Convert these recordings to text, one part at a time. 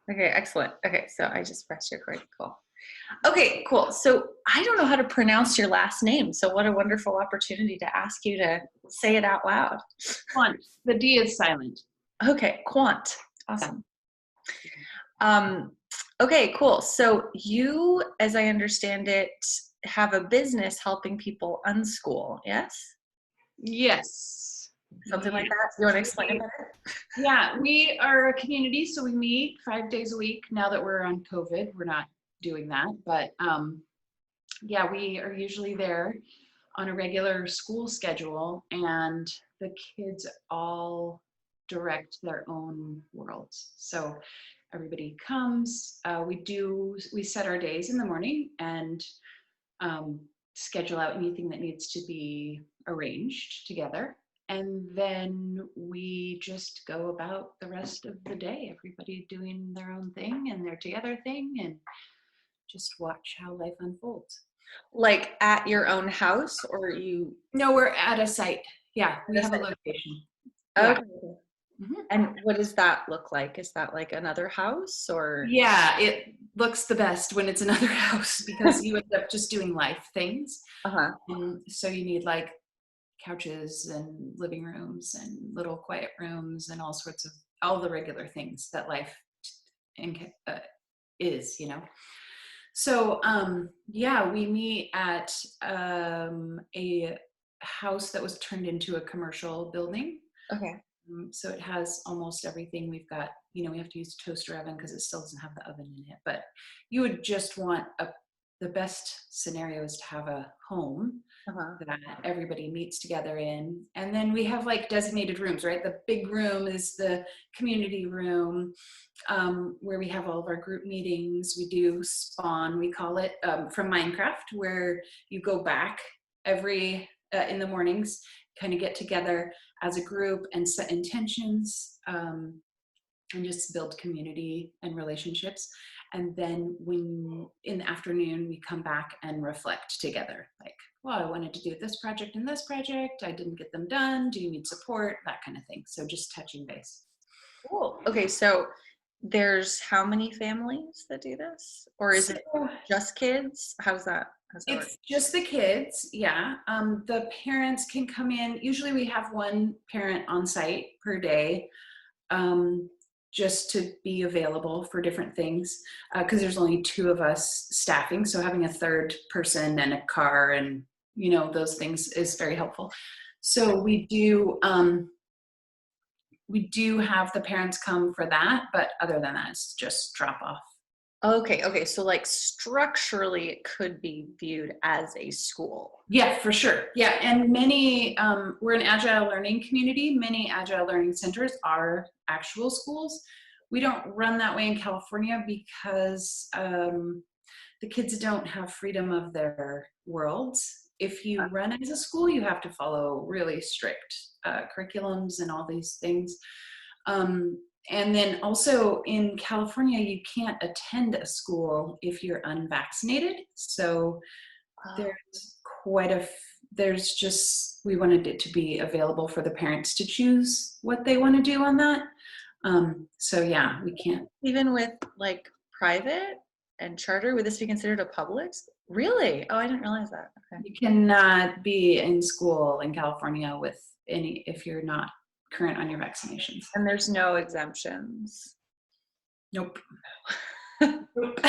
Okay, excellent. Okay, so I just pressed your record. Cool. Okay, cool. So I don't know how to pronounce your last name. So what a wonderful opportunity to ask you to say it out loud. Quandt. The D is silent. Okay, Quandt. Awesome. Okay, cool. So you, as I understand it, have a business helping people unschool, yes? Yes. Something like that? You want to explain a minute? Yeah, we are a community, so we meet 5 days a week. Now that we're on COVID, we're not doing that, but yeah, we are usually there on a regular school schedule, and the kids all direct their own worlds. So everybody comes, we set our days in the morning and schedule out anything that needs to be arranged together. And then we just go about the rest of the day, everybody doing their own thing and their together thing, and just watch how life unfolds. Like at your own house, or you? No, we're at a site. Yeah, we have a location. Yeah. Okay. Mm-hmm. And what does that look like? Is that like another house, or? Yeah, it looks the best when it's another house because you end up just doing life things. Uh-huh. And so you need like couches and living rooms and little quiet rooms and all sorts of all the regular things that life is, you know. So yeah, we meet at a house that was turned into a commercial building. Okay. So it has almost everything. We've got, you know, we have to use a toaster oven because it still doesn't have the oven in it, but you would just want the best scenario is to have a home that everybody meets together in. And then we have like designated rooms, right? The big room is the community room where we have all of our group meetings. We do spawn, we call it, from Minecraft, where you go back every in the mornings, kind of get together as a group and set intentions and just build community and relationships. And then when in the afternoon, we come back and reflect together. Like, well, I wanted to do this project and this project. I didn't get them done. Do you need support? That kind of thing. So just touching base. Cool. Okay, so there's how many families that do this? Or is it just kids? How's that? It's just the kids, yeah. The parents can come in. Usually we have one parent on site per day just to be available for different things because there's only 2 of us staffing. So having a third person and a car and, you know, those things is very helpful. So we do have the parents come for that, but other than that, it's just drop off. Okay. So like structurally, it could be viewed as a school. Yeah, for sure. Yeah, and many, we're an Agile learning community. Many Agile learning centers are actual schools. We don't run that way in California because the kids don't have freedom of their worlds. If you run as a school, you have to follow really strict curriculums and all these things. And then also in California, you can't attend a school if you're unvaccinated. So there's just, we wanted it to be available for the parents to choose what they want to do on that. So yeah, we can't. Even with like private and charter, would this be considered a public? Really? Oh, I didn't realize that. Okay. You cannot be in school in California with if you're not current on your vaccinations. And there's no exemptions. Nope. Nope.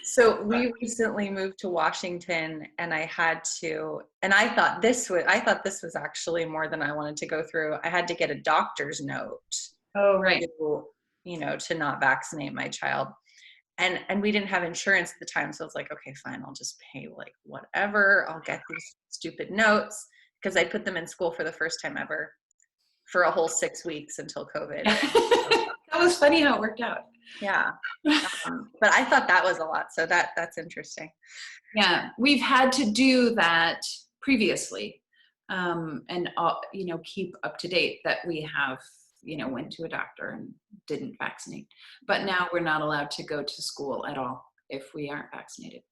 So we recently moved to Washington, and I had to, and I thought this was actually more than I wanted to go through. I had to get a doctor's note. Oh, right. To not vaccinate my child. And we didn't have insurance at the time. So I was like, okay, fine. I'll just pay like whatever. I'll get these stupid notes because I put them in school for the first time ever for a whole 6 weeks until COVID. That was funny how it worked out. Yeah. But I thought that was a lot. So that's interesting. Yeah. We've had to do that previously and, keep up to date that we have, went to a doctor and didn't vaccinate. But now we're not allowed to go to school at all if we aren't vaccinated.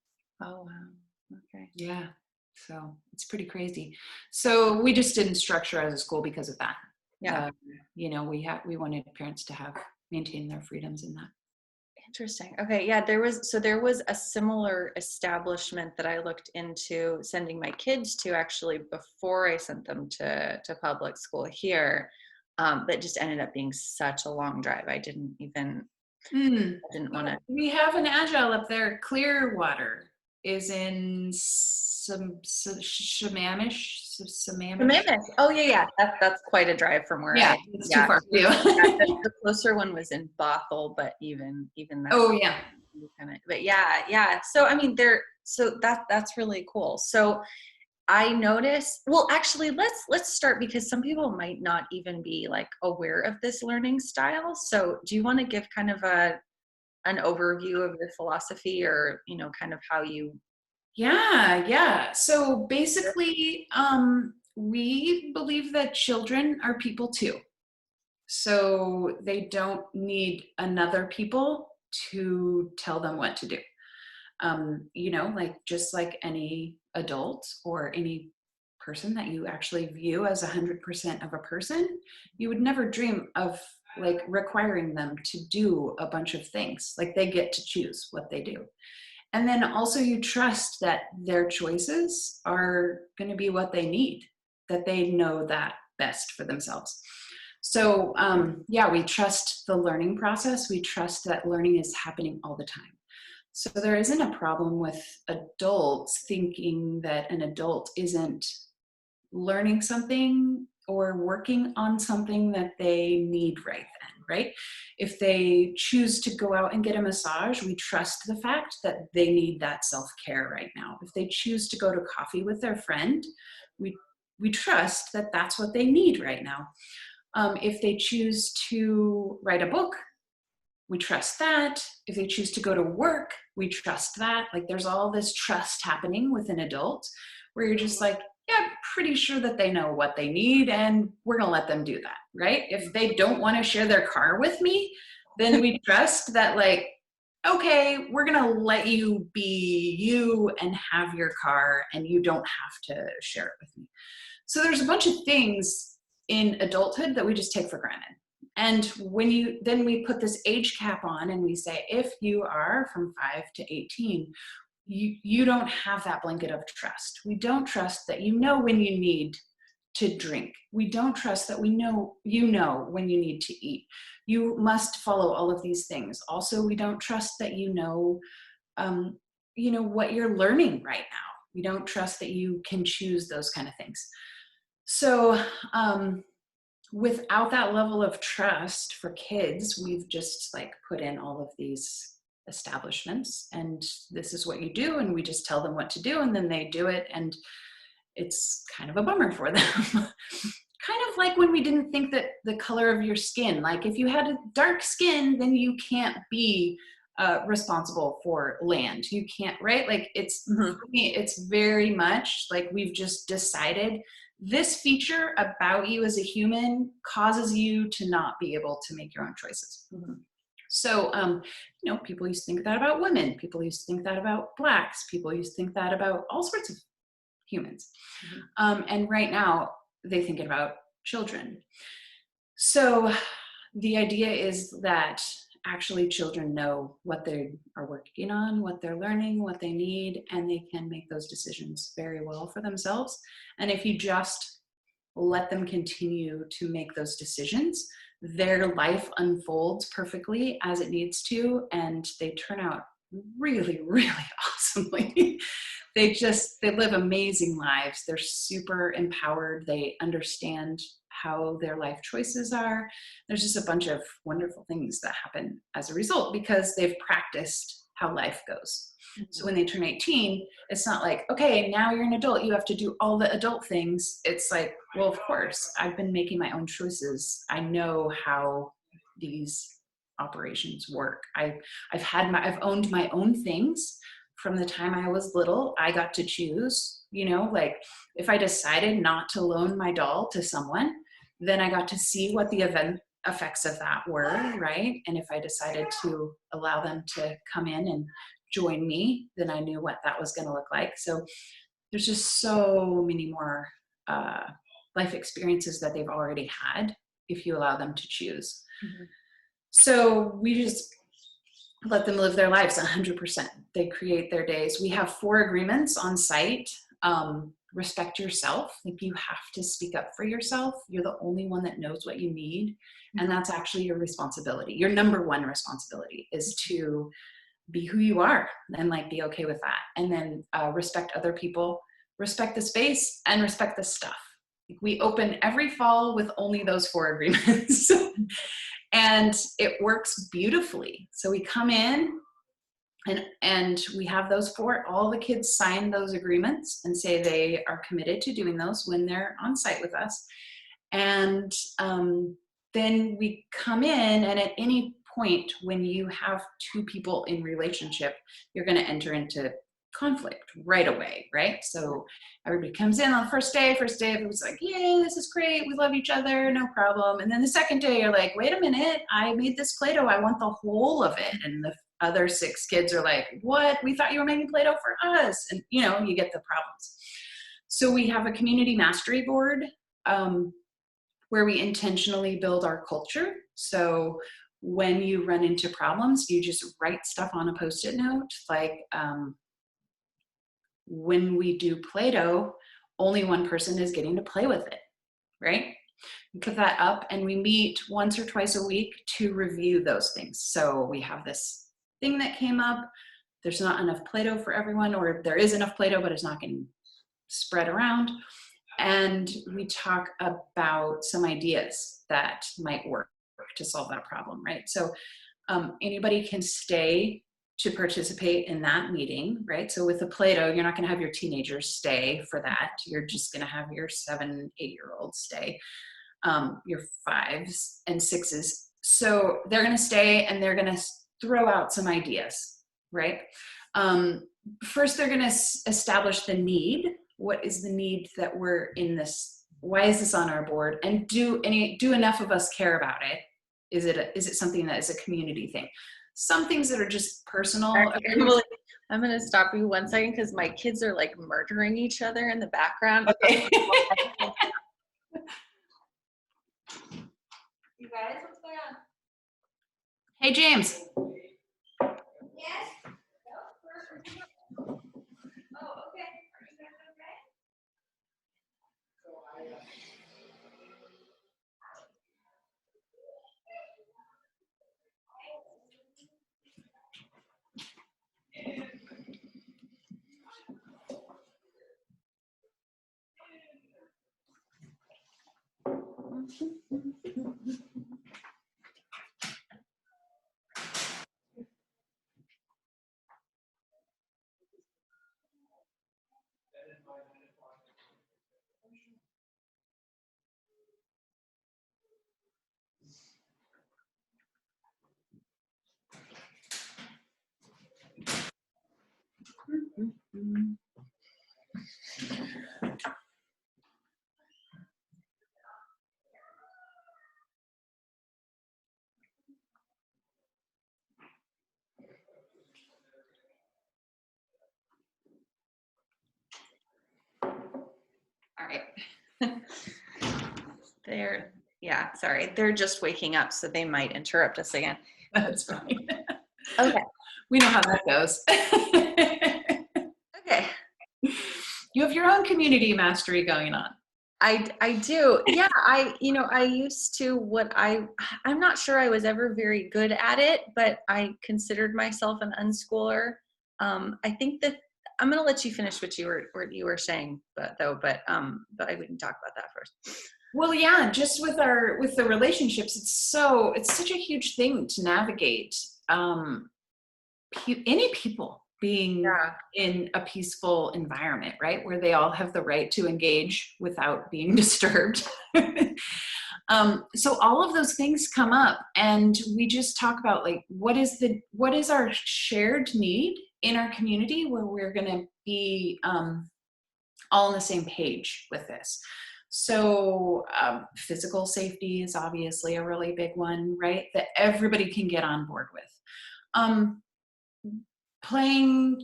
Oh, wow. Okay. Yeah. So it's pretty crazy. So we just didn't structure as a school because of that. Yeah. We wanted parents to have maintain their freedoms in that. Interesting. Okay. Yeah, there was a similar establishment that I looked into sending my kids to actually before I sent them to public school here. But just ended up being such a long drive. Mm. I didn't want to. We have an Agile up there. Clearwater is in The Sammamish. Mammoth. Oh yeah, yeah. That's quite a drive from where Yeah, I. it's too Yeah. far for you. Yeah, the closer one was in Bothell, but even that Oh yeah. kind of. But yeah, yeah. So I mean, that's really cool. So I notice. Well, actually, let's start because some people might not even be like aware of this learning style. So do you want to give kind of an overview of the philosophy, or kind of how you? Yeah. So basically, we believe that children are people too. So they don't need another people to tell them what to do. Like just like any adult or any person that you actually view as 100% of a person, you would never dream of like requiring them to do a bunch of things. Like they get to choose what they do. And then also you trust that their choices are going to be what they need, that they know that best for themselves. So yeah, we trust the learning process. We trust that learning is happening all the time. So there isn't a problem with adults thinking that an adult isn't learning something or working on something that they need right then, right? If they choose to go out and get a massage, we trust the fact that they need that self-care right now. If they choose to go to coffee with their friend, we trust that that's what they need right now. If they choose to write a book, we trust that. If they choose to go to work, we trust that. Like there's all this trust happening with an adult where you're just like, yeah, pretty sure that they know what they need and we're going to let them do that, right? If they don't want to share their car with me, then we trust that like, okay, we're going to let you be you and have your car and you don't have to share it with me. So there's a bunch of things in adulthood that we just take for granted. And then we put this age cap on and we say, if you are from 5 to 18, you don't have that blanket of trust. We don't trust that you know when you need to drink. We don't trust that you know when you need to eat. You must follow all of these things. Also, we don't trust that what you're learning right now. We don't trust that you can choose those kind of things. So without that level of trust for kids, we've just like put in all of these establishments and this is what you do, and we just tell them what to do and then they do it, and it's kind of a bummer for them. Kind of like when we didn't think that the color of your skin, like if you had a dark skin, then you can't be responsible for land. You can't, right? Like for me, it's very much like we've just decided this feature about you as a human causes you to not be able to make your own choices. So, people used to think that about women. People used to think that about Blacks. People used to think that about all sorts of humans. And right now, they think about children. So the idea is that actually children know what they are working on, what they're learning, what they need, and they can make those decisions very well for themselves. And if you just let them continue to make those decisions, their life unfolds perfectly as it needs to, and they turn out really, really awesomely. They live amazing lives. They're super empowered. They understand how their life choices are. There's just a bunch of wonderful things that happen as a result because they've practiced how life goes. So when they turn 18, it's not like, okay, now you're an adult, you have to do all the adult things. It's like, well, of course, I've been making my own choices. I know how these operations work. I've owned my own things from the time I was little. I got to choose, like if I decided not to loan my doll to someone, then I got to see what the effects of that were, right? And if I decided to allow them to come in and join me, then I knew what that was going to look like. So there's just so many more life experiences that they've already had if you allow them to choose. So we just let them live their lives 100%. They create their days. We have 4 agreements on site. Respect yourself. Like, you have to speak up for yourself. You're the only one that knows what you need. And that's actually your responsibility. Your number one responsibility is to be who you are and like be okay with that. And then respect other people, respect the space, and respect the stuff. We open every fall with only those 4 agreements. And it works beautifully. So we come in and we have those 4, all the kids sign those agreements and say they are committed to doing those when they're on site with us. And then we come in, and at any point when you have 2 people in relationship, you're going to enter into conflict right away, right? So everybody comes in on the first day, everyone's like, yay, this is great, we love each other, no problem. And then the second day, you're like, wait a minute, I made this Play-Doh, I want the whole of it. And the other 6 kids are like, what? We thought you were making Play-Doh for us. And you know, you get the problems. So we have a community mastery board where we intentionally build our culture. So when you run into problems, you just write stuff on a Post-it note, like, when we do Play-Doh, only one person is getting to play with it, right? We put that up, and we meet once or twice a week to review those things. So we have this thing that came up, there's not enough Play-Doh for everyone, or there is enough Play-Doh, but it's not getting spread around. And we talk about some ideas that might work to solve that problem, right? So anybody can stay to participate in that meeting, right? So with the Play-Doh, you're not going to have your teenagers stay for that. You're just going to have your 7-, 8-year-olds stay, your 5s and 6s. So they're going to stay, and they're going to throw out some ideas, right? First, they're going to establish the need. What is the need that we're in this? Why is this on our board? And do enough of us care about it? Is it something that is a community thing? Some things that are just personal. I'm going to stop you 1 second because my kids are like murdering each other in the background. Okay. You guys, what's going on? Hey, James. Yes. Oh, okay. Are you guys okay? All right. They're just waking up, so they might interrupt us again. That's fine. Okay. We know how that goes. Okay. You have your own community mastery going on. I do. Yeah, I used to I'm not sure I was ever very good at it, but I considered myself an unschooler. I think that I'm going to let you finish what you were saying, but I wouldn't talk about that first. Well, yeah, just with the relationships, it's such a huge thing to navigate. Any people being in a peaceful environment, right, where they all have the right to engage without being disturbed. So all of those things come up, and we just talk about, like, what is our shared need in our community where we're going to be all on the same page with this. So physical safety is obviously a really big one, right, that everybody can get on board with. Playing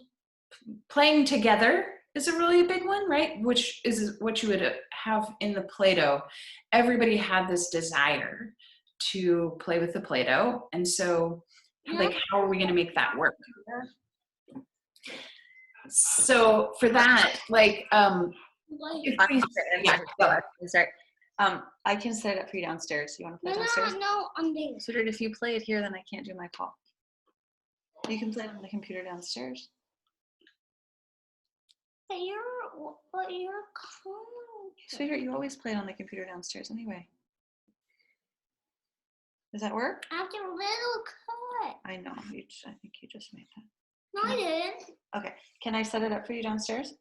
together is a really big one, right? Which is what you would have in the Play-Doh. Everybody had this desire to play with the Play-Doh. And so like, how are we going to make that work? So for that, like, sorry. I can set it up for you downstairs. You want to play downstairs? No, I'm there. Sweetheart, if you play it here, then I can't do my call. You can play it on the computer downstairs. But you're calling. Sweetheart, you always play it on the computer downstairs anyway. Does that work? After a little cut. I know. I think you just made that. No, I didn't. Okay. Can I set it up for you downstairs?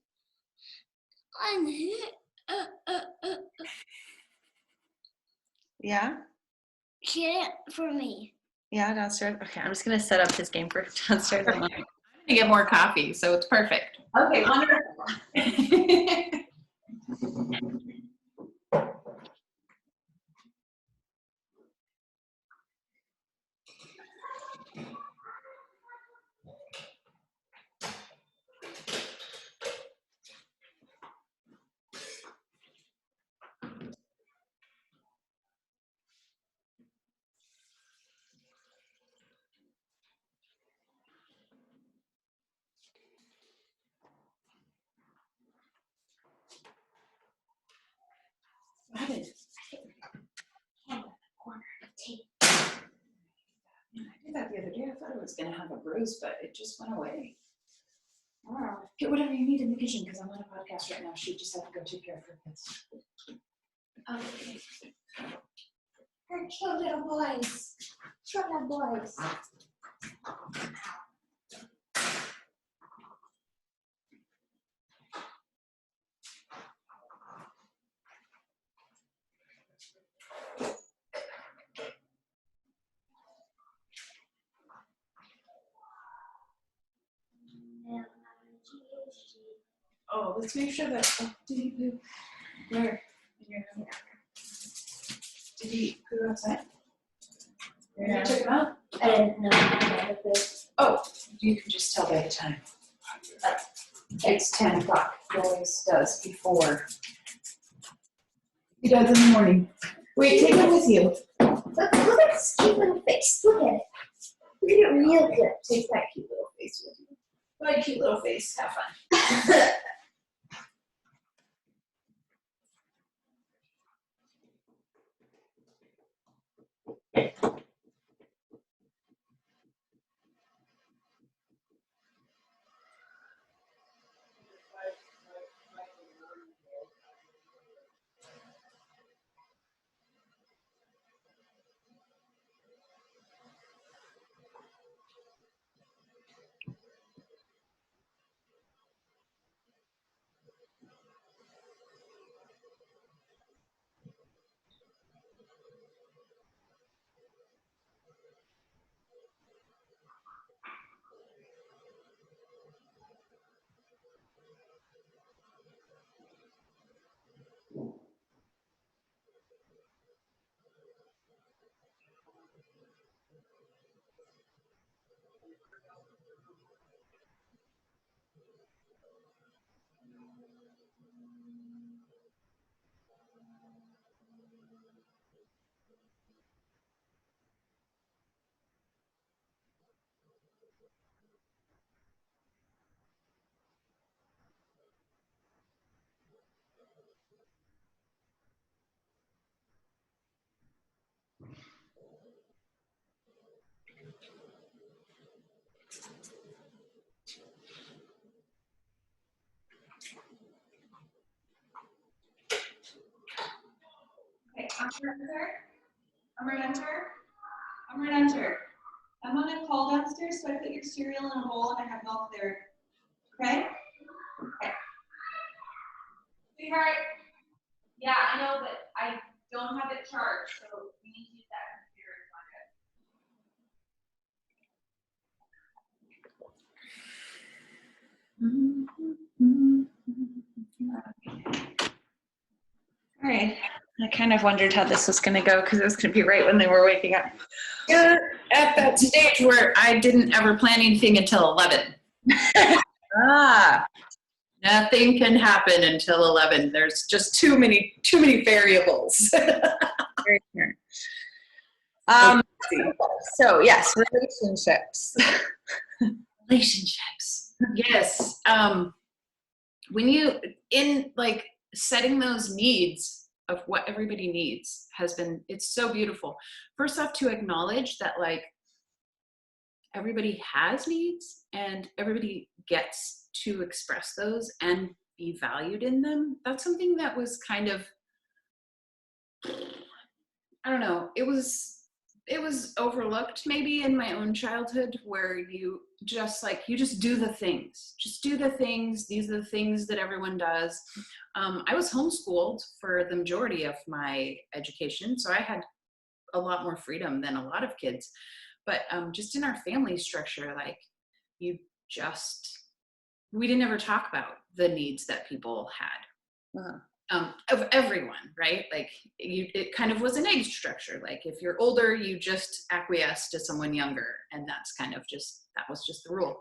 I didn't. Yeah? Get it for me. Yeah, downstairs. Okay, I'm just gonna set up his game for downstairs. I'm going to get more coffee, so it's perfect. Okay, wonderful. I did that the other day. I thought it was going to have a bruise, but it just went away. Wow. Get whatever you need in the kitchen because I'm on a podcast right now. She just had to go take care of her kids. Okay. Her cute little boys. Cute little boys. Oh, let's make sure that. Oh, did he poo? Where? Did he poo outside? You took him out? I didn't know. Oh, you can just tell by the time. It's 10 o'clock. He always does before. He does in the morning. Wait, take it with you. Look at this cute little face. Look at it. Look at it real good. Take that cute little face with you. Bye, cute little face. Have fun. Okay, I'm gonna enter. I'm on a call downstairs, so I put your cereal in a bowl and I have milk there. Okay? Okay. Sweetheart, yeah, I know, but I don't have it charged, so we need to use that computer. All right. I kind of wondered how this was going to go because it was going to be right when they were waking up. You're at that stage where I didn't ever plan anything until 11. Nothing can happen until 11. There's just too many variables. Um, so yes, relationships. Relationships. Yes. When you in like setting those needs of what everybody needs has been, it's so beautiful. First off, to acknowledge that like everybody has needs and everybody gets to express those and be valued in them. That's something that was kind of, I don't know, it was overlooked maybe in my own childhood, where you just do the things, these are the things that everyone does. I was homeschooled for the majority of my education, so I had a lot more freedom than a lot of kids. But just in our family structure, like you just, we didn't ever talk about the needs that people had. Uh-huh. Of everyone, right? Like it kind of was an age structure. Like if you're older, you just acquiesce to someone younger, and that's kind of that was just the rule.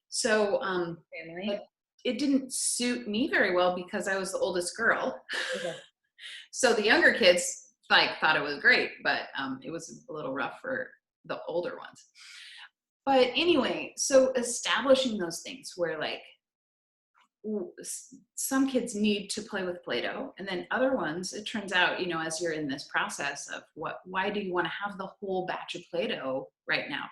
So Family. it didn't suit me very well because I was the oldest girl. Okay. So the younger kids thought it was great, but it was a little rough for the older ones. But anyway, so establishing those things where like some kids need to play with Play-Doh, and then other ones, it turns out, as you're in this process of why do you want to have the whole batch of Play-Doh right now?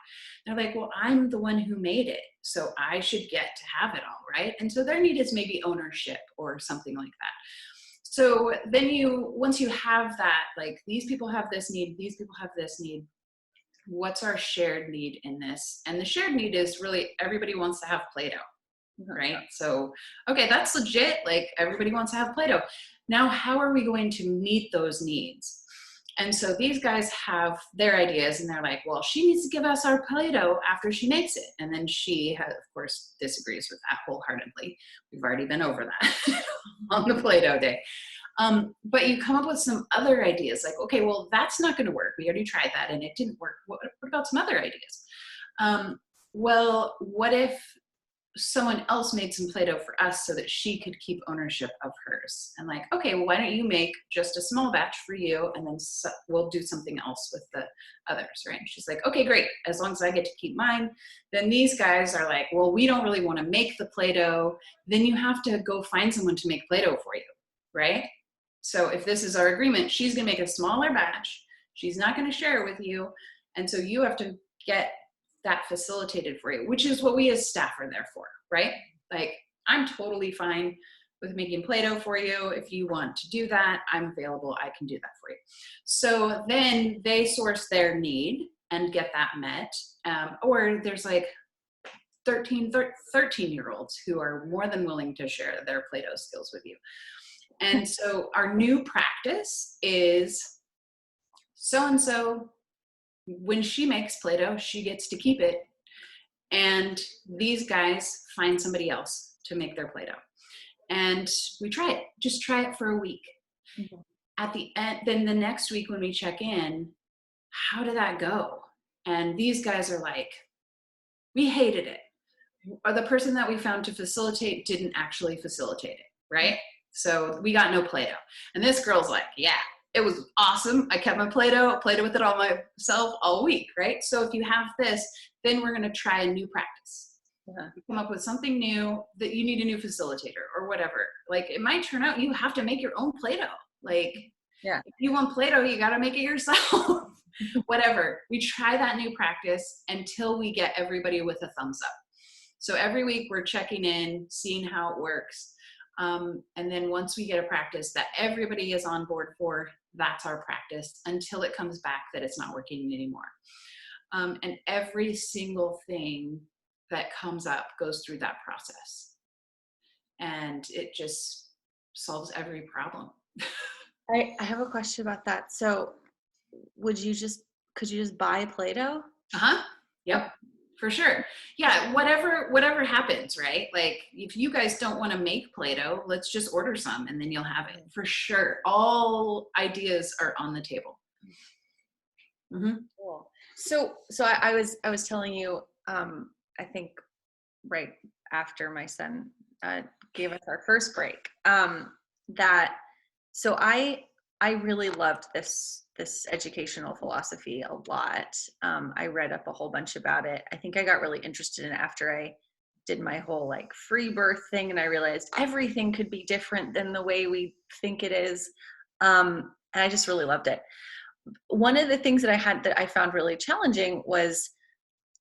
They're like, well, I'm the one who made it, so I should get to have it all, right? And so their need is maybe ownership or something like that. So then once you have that, like these people have this need, these people have this need, what's our shared need in this? And the shared need is really everybody wants to have Play-Doh. Right? So, okay, that's legit. Like everybody wants to have Play-Doh. Now, how are we going to meet those needs? And so these guys have their ideas, and they're like, well, she needs to give us our Play-Doh after she makes it. And then she, of course, disagrees with that wholeheartedly. We've already been over that on the Play-Doh day. But you come up with some other ideas like, okay, well, that's not going to work. We already tried that and it didn't work. What about some other ideas? Well, what if someone else made some Play-Doh for us so that she could keep ownership of hers? And like, okay, well, why don't you make just a small batch for you, and then we'll do something else with the others, right? And she's like, okay, great, as long as I get to keep mine. Then these guys are like, well, we don't really want to make the Play-Doh. Then you have to go find someone to make Play-Doh for you, right? So if this is our agreement, she's gonna make a smaller batch, she's not gonna share it with you, and so you have to get that facilitated for you, which is what we as staff are there for, right? Like, I'm totally fine with making Play-Doh for you. If you want to do that, I'm available, I can do that for you. So then they source their need and get that met. Or there's like 13-year-olds who are more than willing to share their Play-Doh skills with you. And so our new practice is so-and-so, when she makes Play-Doh, she gets to keep it. And these guys find somebody else to make their Play-Doh. And we try it, just try it for a week. Mm-hmm. At the end, then the next week when we check in, how did that go? And these guys are like, we hated it. Or the person that we found to facilitate didn't actually facilitate it, right? So we got no Play-Doh. And this girl's like, yeah, it was awesome. I kept my Play-Doh, played with it all myself all week, right? So if you have this, then we're going to try a new practice. Come up with something new that you need a new facilitator or whatever. Like it might turn out you have to make your own Play-Doh. Like if you want Play-Doh, you got to make it yourself. Whatever. We try that new practice until we get everybody with a thumbs up. So every week we're checking in, seeing how it works. And then once we get a practice that everybody is on board for, that's our practice until it comes back that it's not working anymore. And every single thing that comes up goes through that process. And it just solves every problem. I have a question about that. So could you just buy Play-Doh? Uh-huh. Yep. For sure. Yeah, whatever happens, right? Like if you guys don't want to make Play-Doh, let's just order some and then you'll have it. For sure. All ideas are on the table. Mm-hmm. Cool. So I was telling you, I think right after my son gave us our first break, that so I really loved this this educational philosophy a lot. I read up a whole bunch about it. I think I got really interested in it after I did my whole like free birth thing, and I realized everything could be different than the way we think it is. And I just really loved it. One of the things that I found really challenging was,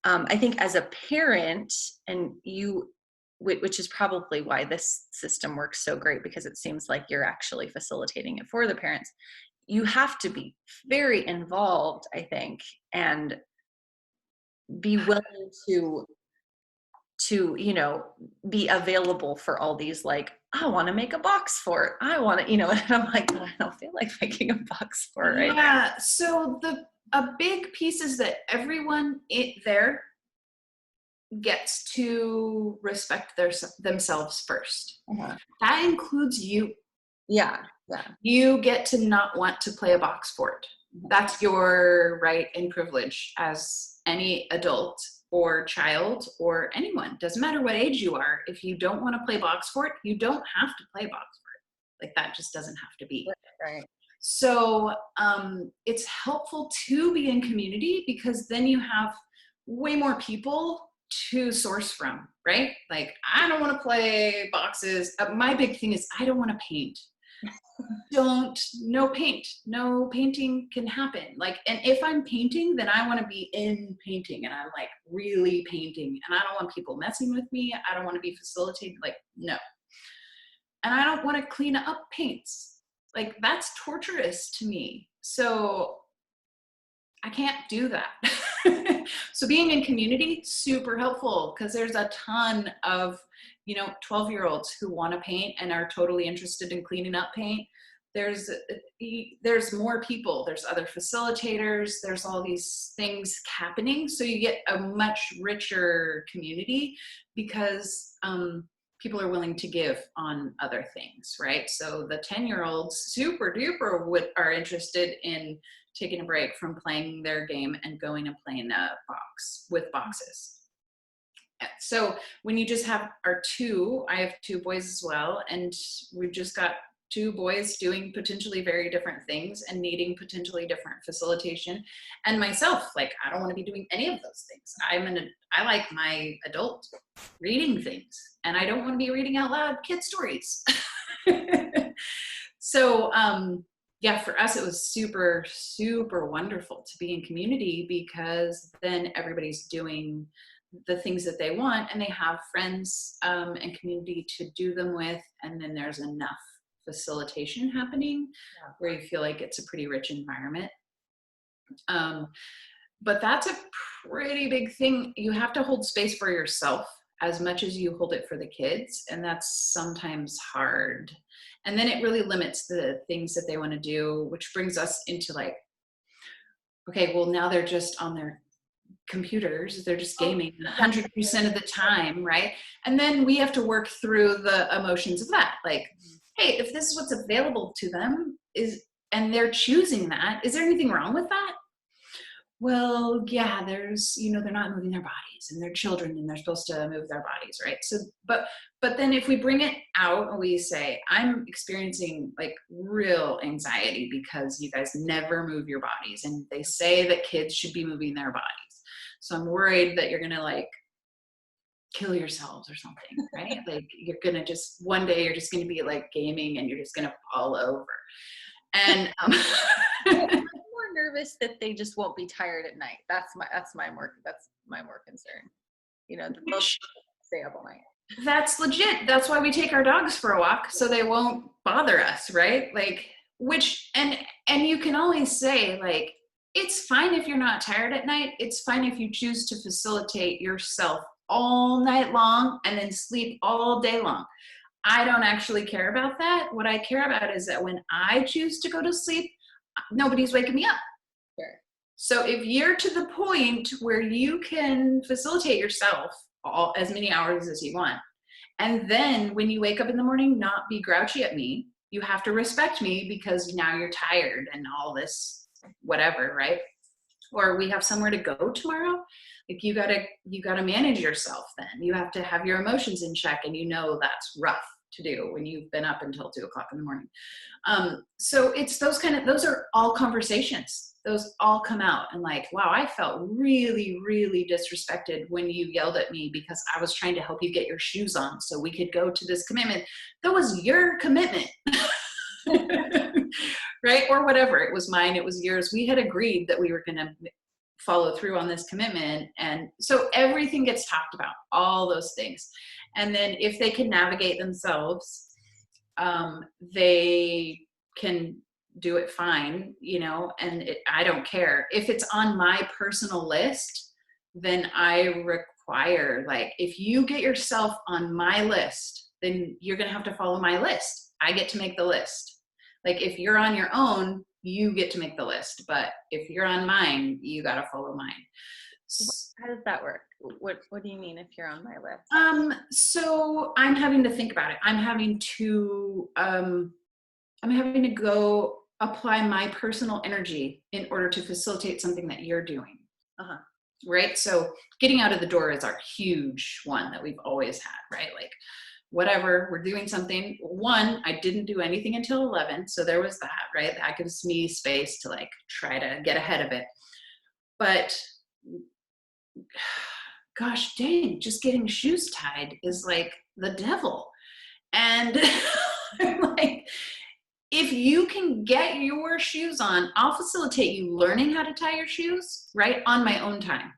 I think as a parent, and you, which is probably why this system works so great, because it seems like you're actually facilitating it for the parents. You have to be very involved, I think, and be willing to, you know, be available for all these, like, I want to make a box for it. I want to, you know, and I'm like, I don't feel like making a box for it right now. Yeah. So a big piece is that everyone there gets to respect themselves first. Uh-huh. That includes you. Yeah. Yeah. You get to not want to play a box fort. That's your right and privilege as any adult or child or anyone. Doesn't matter what age you are. If you don't want to play box fort, you don't have to play box fort. Like, that just doesn't have to be. Right. So it's helpful to be in community, because then you have way more people to source from, right? Like, I don't want to play boxes. My big thing is I don't want to paint. No painting can happen. Like, and if I'm painting, then I want to be in painting, and I'm like really painting, and I don't want people messing with me. I don't want to be facilitating, like, no. And I don't want to clean up paints. Like, that's torturous to me. So I can't do that. So being in community, super helpful, because there's a ton of, 12-year-olds who want to paint and are totally interested in cleaning up paint. There's more people, there's other facilitators, there's all these things happening. So you get a much richer community, because people are willing to give on other things, right? So the 10-year-olds super duper are interested in taking a break from playing their game and going and playing a box with boxes. So when you just have I have two boys as well, and we've just got two boys doing potentially very different things and needing potentially different facilitation. And myself, like, I don't want to be doing any of those things. I like my adult reading things, and I don't want to be reading out loud kid stories. So, yeah, for us, it was super, super wonderful to be in community, because then everybody's doing the things that they want, and they have friends and community to do them with. And then there's enough facilitation happening where you feel like it's a pretty rich environment. But that's a pretty big thing. You have to hold space for yourself as much as you hold it for the kids. And that's sometimes hard. And then it really limits the things that they want to do, which brings us into like, okay, well, now they're just on their computers, they're just gaming 100% of the time, right? And then we have to work through the emotions of that. Like, hey, if this is what's available to them and they're choosing that, is there anything wrong with that? Well, yeah, there's, they're not moving their bodies, and they're children, and they're supposed to move their bodies, right? So, but then if we bring it out and we say, I'm experiencing like real anxiety because you guys never move your bodies, and they say that kids should be moving their bodies. So I'm worried that you're going to like kill yourselves or something, right? Like, you're going to just, one day you're just going to be like gaming and you're just going to fall over. And, nervous that they just won't be tired at night. That's my more concern. They'll stay up all night. That's legit. That's why we take our dogs for a walk, so they won't bother us, right? Like, and you can always say, like, it's fine if you're not tired at night. It's fine if you choose to facilitate yourself all night long and then sleep all day long. I don't actually care about that. What I care about is that when I choose to go to sleep, nobody's waking me up. Sure. So if you're to the point where you can facilitate yourself as many hours as you want, and then when you wake up in the morning, not be grouchy at me, you have to respect me because now you're tired and all this whatever, right? Or we have somewhere to go tomorrow. Like, you gotta manage yourself then. You have to have your emotions in check, and that's rough. to do when you've been up until 2:00 in the morning. So it's those are all conversations. Those all come out, and like, wow, I felt really, really disrespected when you yelled at me because I was trying to help you get your shoes on so we could go to this commitment. That was your commitment. Right? Or whatever. It was mine, it was yours. We had agreed that we were going to follow through on this commitment. And so everything gets talked about, all those things. And then if they can navigate themselves, they can do it fine, and I don't care. If it's on my personal list, then I require, like, if you get yourself on my list, then you're going to have to follow my list. I get to make the list. Like, if you're on your own, you get to make the list. But if you're on mine, you got to follow mine. How does that work? What do you mean if you're on my list? So I'm having to think about it. I'm having to go apply my personal energy in order to facilitate something that you're doing. Right? So getting out of the door is our huge one that we've always had, right? Like, whatever, we're doing something. One, I didn't do anything until 11. So there was that, right? That gives me space to like try to get ahead of it. But gosh dang, just getting shoes tied is like the devil. And I'm like, if you can get your shoes on, I'll facilitate you learning how to tie your shoes, right, on my own time.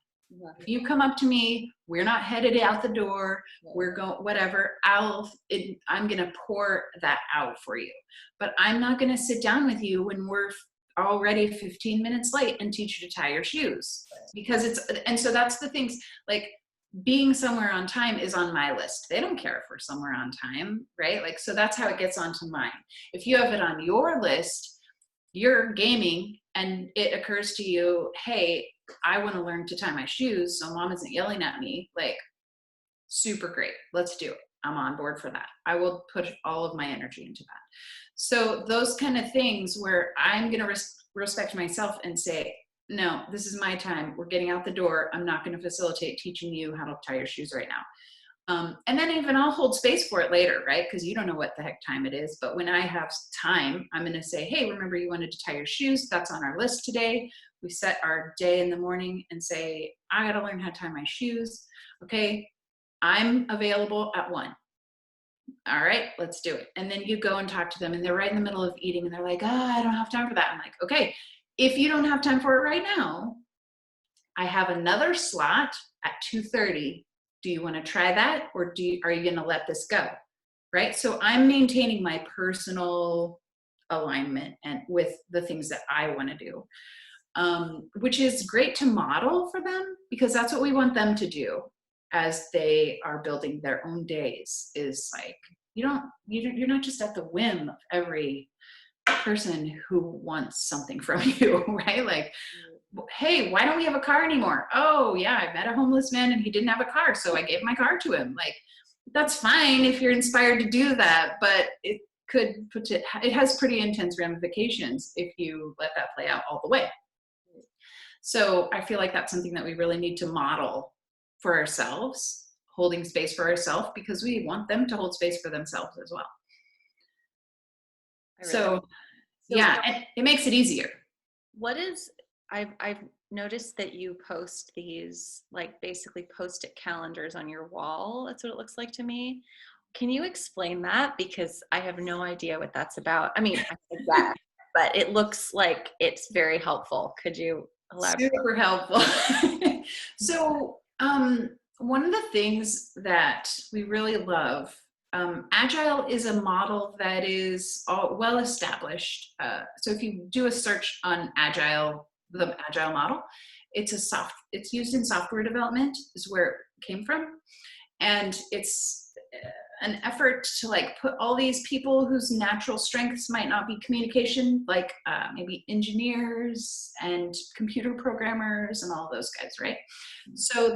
If you come up to me, we're not headed out the door, we're going, whatever, I'm going to pour that out for you. But I'm not going to sit down with you when we're already 15 minutes late and teach you to tie your shoes. Because and so that's the things, like, being somewhere on time is on my list. They don't care if we're somewhere on time, right? Like, so that's how it gets onto mine. If you have it on your list, you're gaming and it occurs to you, hey, I want to learn to tie my shoes so mom isn't yelling at me, like, super great. Let's do it. I'm on board for that. I will put all of my energy into that. So those kind of things where I'm going to respect myself and say, no, this is my time. We're getting out the door. I'm not going to facilitate teaching you how to tie your shoes right now. And then even I'll hold space for it later, right? Because you don't know what the heck time it is. But when I have time, I'm going to say, hey, remember you wanted to tie your shoes? That's on our list today. We set our day in the morning and say, I got to learn how to tie my shoes. Okay, I'm available at 1. All right, let's do it. And then you go and talk to them and they're right in the middle of eating and they're like, I don't have time for that. I'm like, okay, if you don't have time for it right now, I have another slot at 2:30. Do you want to try that? Or are you going to let this go? Right? So I'm maintaining my personal alignment and with the things that I want to do, which is great to model for them, because that's what we want them to do as they are building their own days. Is like, you're not just at the whim of every person who wants something from you, right? Like, hey, why don't we have a car anymore? Oh yeah, I met a homeless man and he didn't have a car, so I gave my car to him. Like, that's fine if you're inspired to do that, but it has pretty intense ramifications if you let that play out all the way. So I feel like that's something that we really need to model for ourselves, holding space for ourselves, because we want them to hold space for themselves as well. So yeah, and it makes it easier. I've noticed that you post these, like, basically post-it calendars on your wall. That's what it looks like to me. Can you explain that? Because I have no idea what that's about. I mean, I guess, but it looks like it's very helpful. Could you elaborate? Super helpful. So one of the things that we really love, Agile is a model that is well established. So if you do a search on Agile, the Agile model, it's used in software development, is where it came from. And it's an effort to, like, put all these people whose natural strengths might not be communication, like maybe engineers and computer programmers and all those guys, right? So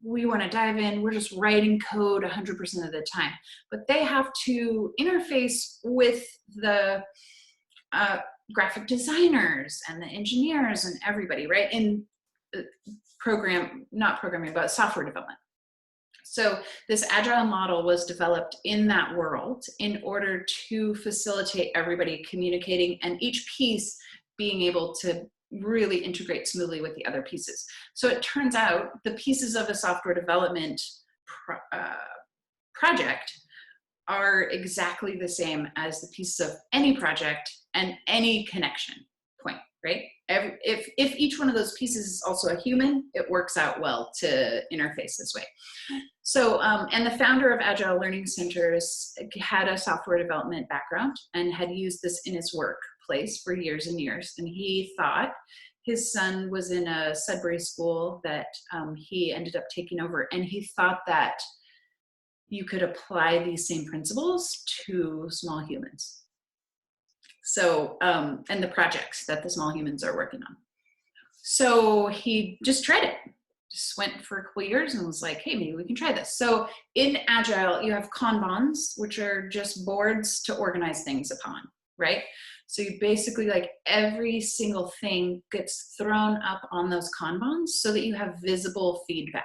we want to dive in, we're just writing code 100% of the time. But they have to interface with the graphic designers and the engineers and everybody, right? In not programming, but software development. So this agile model was developed in that world in order to facilitate everybody communicating and each piece being able to really integrate smoothly with the other pieces. So it turns out the pieces of a software development project are exactly the same as the pieces of any project and any connection point, right? If each one of those pieces is also a human, it works out well to interface this way. So, and the founder of Agile Learning Centers had a software development background and had used this in his workplace for years and years. And he thought his son was in a Sudbury school that he ended up taking over. And he thought that you could apply these same principles to small humans. So, and the projects that the small humans are working on. So he just tried it. Just went for a couple of years and was like, hey, maybe we can try this. So in Agile, you have Kanbans, which are just boards to organize things upon, right? So you basically, like, every single thing gets thrown up on those Kanbans so that you have visible feedback.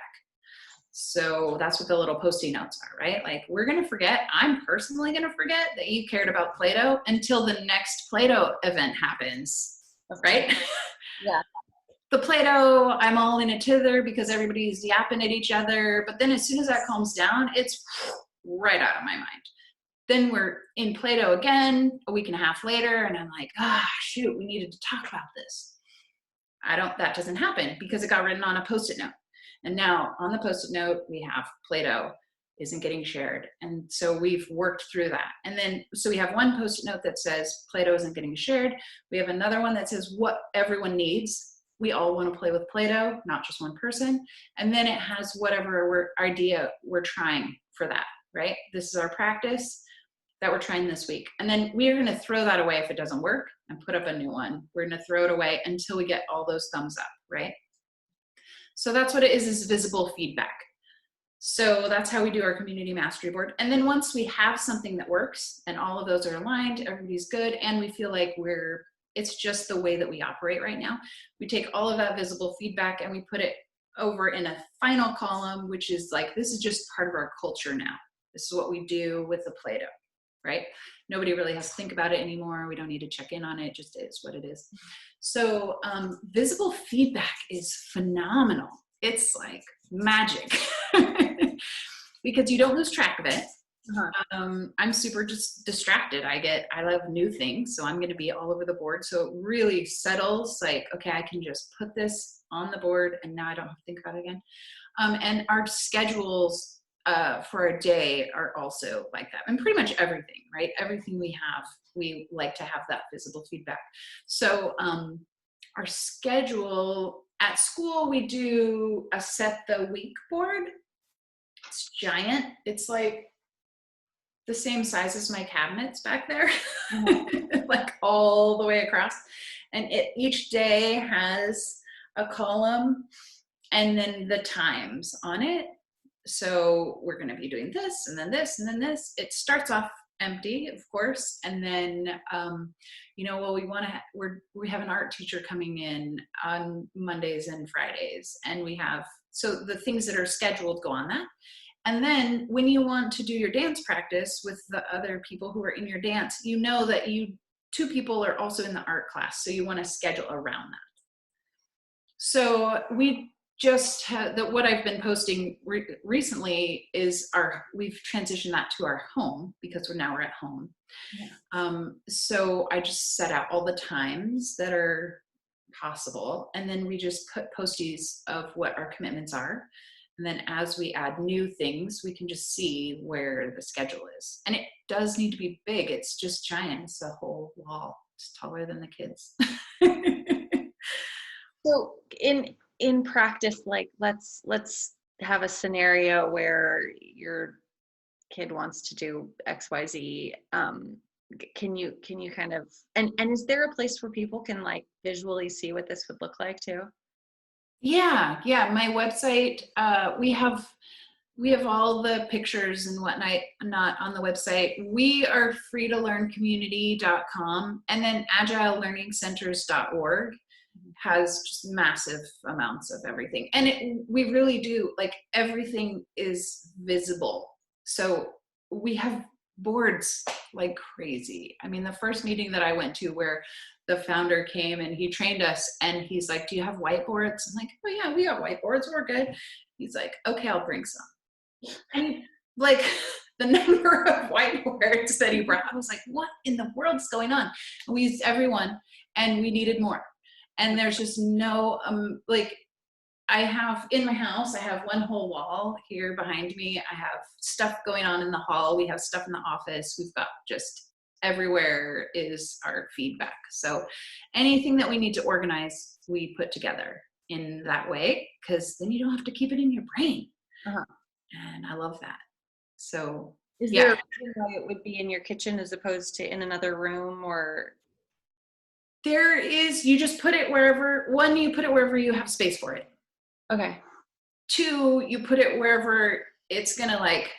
So that's what the little Post-it notes are, right? Like, we're going to forget, I'm personally going to forget that you cared about Play-Doh until the next Play-Doh event happens, right? Yeah. The Play-Doh, I'm all in a tither because everybody's yapping at each other. But then as soon as that calms down, it's right out of my mind. Then we're in Play-Doh again a week and a half later, and I'm like, shoot, we needed to talk about this. That doesn't happen because it got written on a Post-it note. And now on the Post-it note, we have Play-Doh isn't getting shared. And so we've worked through that. And then, so we have one Post-it note that says Play-Doh isn't getting shared. We have another one that says what everyone needs. We all want to play with Play-Doh, not just one person. And then it has whatever idea we're trying for that, right? This is our practice that we're trying this week. And then we are going to throw that away if it doesn't work and put up a new one. We're going to throw it away until we get all those thumbs up, right? So that's what it is visible feedback. So that's how we do our community mastery board. And then once we have something that works and all of those are aligned, everybody's good, and we feel like it's just the way that we operate right now, we take all of that visible feedback and we put it over in a final column, which is like, this is just part of our culture now. This is what we do with the Play-Doh, right? Nobody really has to think about it anymore. We don't need to check in on it. It just is what it is. So visible feedback is phenomenal. It's like magic because you don't lose track of it. I'm super just distracted. I love new things. So I'm going to be all over the board. So it really settles like, okay, I can just put this on the board and now I don't have to think about it again. And our schedules for a day are also like that, and pretty much everything, right? Everything we have, we like to have that visible feedback. So our schedule at school, we do a set the week board. It's giant. It's like the same size as my cabinets back there, like all the way across. And each day has a column and then the times on it. So we're going to be doing this and then this and then this. It starts off empty, of course, and then well, we have an art teacher coming in on Mondays and Fridays, and so the things that are scheduled go on that. And then when you want to do your dance practice with the other people who are in your dance, you know that two people are also in the art class, so you want to schedule around that. So we just what I've been posting recently is we've transitioned that to our home because we're at home. Yeah. So I just set out all the times that are possible, and then we just put posties of what our commitments are. And then as we add new things, we can just see where the schedule is. And it does need to be big. It's just giant. It's a whole wall. It's taller than the kids. So in practice, like let's have a scenario where your kid wants to do XYZ. Can you kind of, and is there a place where people can like visually see what this would look like too? Yeah. My website, we have all the pictures and whatnot not on the website. We are freetolearncommunity.com, and then agilelearningcenters.org has just massive amounts of everything. And we really do, like, everything is visible. So we have boards like crazy. I mean, the first meeting that I went to where the founder came and he trained us and he's like, do you have whiteboards? I'm like, oh yeah, we got whiteboards, we're good. He's like, okay, I'll bring some. And like the number of whiteboards that he brought, I was like, what in the world is going on? And we used everyone and we needed more. And there's just no, like, I have in my house, I have one whole wall here behind me. I have stuff going on in the hall. We have stuff in the office. We've got just everywhere is our feedback. So anything that we need to organize, we put together in that way, because then you don't have to keep it in your brain. Uh-huh. And I love that. So is there a reason why it would be in your kitchen as opposed to in another room? Or there is, you just put it wherever, one, you put it wherever you have space for it. okay. Two, you put it wherever it's gonna, like,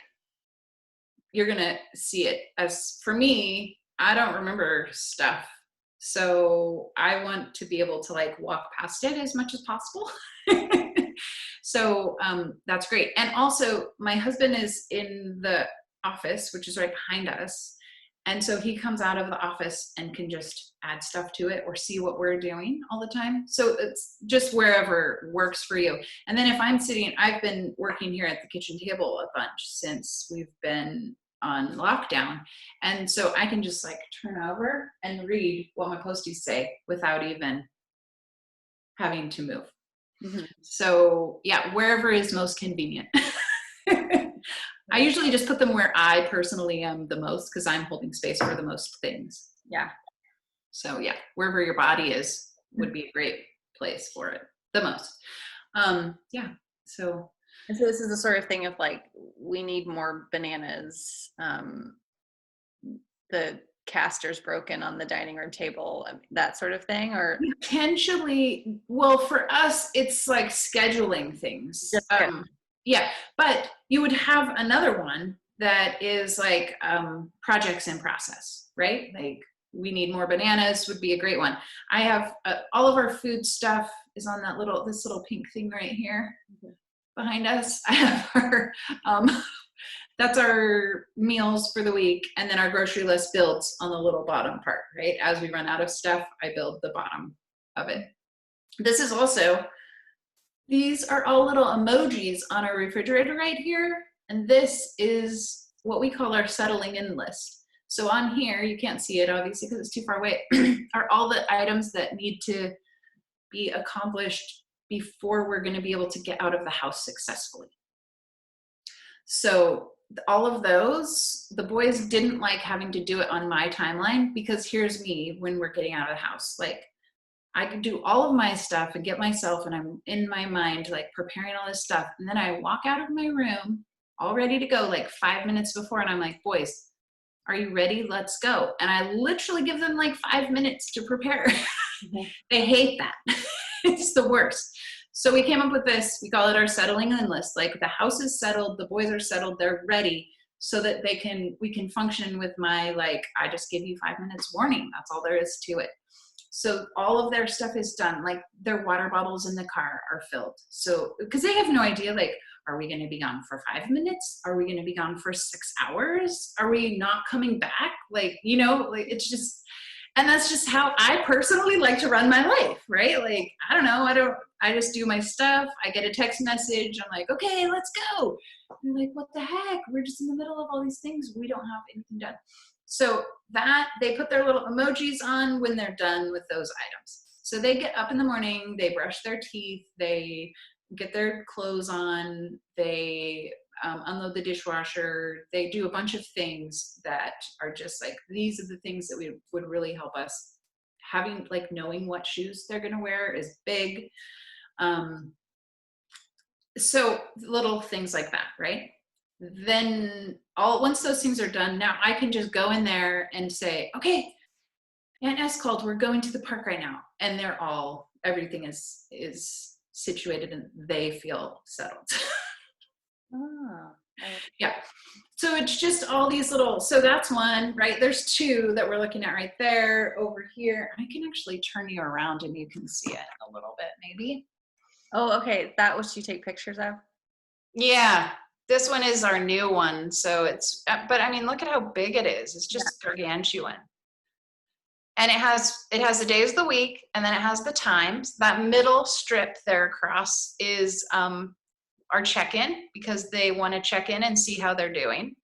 you're gonna see it. As for me, I don't remember stuff. So I want to be able to, like, walk past it as much as possible. So that's great. And also my husband is in the office, which is right behind us. And so he comes out of the office and can just add stuff to it or see what we're doing all the time. So it's just wherever works for you. And then if I'm sitting, I've been working here at the kitchen table a bunch since we've been on lockdown. And so I can just, like, turn over and read what my posties say without even having to move. Mm-hmm. So yeah, wherever is most convenient. I usually just put them where I personally am the most, because I'm holding space for the most things. Yeah. So yeah, wherever your body is would be a great place for it the most. Yeah. So. And so this is the sort of thing of, like, we need more bananas. The caster's broken on the dining room table, that sort of thing, or Potentially, well, for us, it's like scheduling things. just Yeah, but you would have another one that is like projects in process, right? Like, we need more bananas would be a great one. I have all of our food stuff is on that this little pink thing right here behind us. I have our, that's our meals for the week. And then our grocery list builds on the little bottom part, right? As we run out of stuff, I build the bottom of it. This is also, these are all little emojis on our refrigerator right here. And this is what we call our settling in list. So on here, you can't see it obviously because it's too far away, are all the items that need to be accomplished before we're going to be able to get out of the house successfully. So all of those, the boys didn't like having to do it on my timeline, because here's me when we're getting out of the house. Like, I could do all of my stuff and get myself, and I'm in my mind, like, preparing all this stuff. And then I walk out of my room all ready to go, like 5 minutes before. And I'm like, boys, are you ready? Let's go. And I literally give them like 5 minutes to prepare. Mm-hmm. They hate that. It's the worst. So we came up with this, we call it our settling in list. Like, the house is settled, the boys are settled, they're ready, so that we can function with my, like, I just give you 5 minutes warning. That's all there is to it. So all of their stuff is done. Like, their water bottles in the car are filled. So, because they have no idea, like, are we going to be gone for 5 minutes? Are we going to be gone for 6 hours? Are we not coming back? Like, you know, like, it's just, and that's just how I personally like to run my life, right? Like, I don't know. I just do my stuff. I get a text message. I'm like, okay, let's go. And they're like, what the heck? We're just in the middle of all these things. We don't have anything done. So that, they put their little emojis on when they're done with those items. So they get up in the morning, they brush their teeth, they get their clothes on, they unload the dishwasher, they do a bunch of things that are just like, these are the things that would really help us. Having, like, knowing what shoes they're going to wear is big. So little things like that, right? Then once those things are done, now I can just go in there and say, okay, Aunt S called, we're going to the park right now. And everything is situated and they feel settled. Oh. Yeah. So it's just all these little, so that's one, right? There's two that we're looking at right there. Over here, I can actually turn you around and you can see it a little bit maybe. Oh, okay. That was you take pictures of? Yeah, this one is our new one. So it's, but I mean, look at how big it is. It's just gargantuan. And it has the days of the week, and then it has the times. That middle strip there across is our check-in, because they want to check in and see how they're doing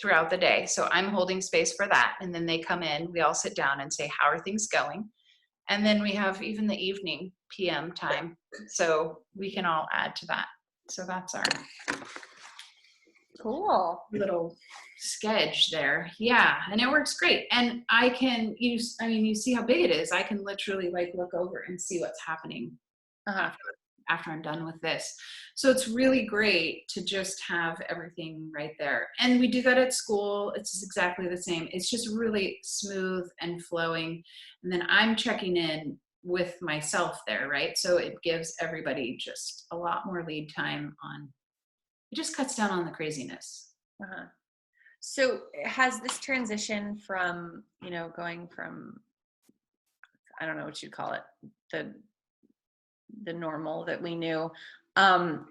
throughout the day. So I'm holding space for that. And then they come in, we all sit down and say, how are things going? And then we have even the evening PM time. So we can all add to that. So that's our Cool. little sketch there. Yeah. And it works great. And I can use, I mean, you see how big it is. I can literally like look over and see what's happening after I'm done with this. So it's really great to just have everything right there. And we do that at school. It's exactly the same. It's just really smooth and flowing. And then I'm checking in with myself there, right? So it gives everybody just a lot more lead time on, it just cuts down on the craziness. So has this transition from, going from, I don't know what you'd call it, the normal that we knew,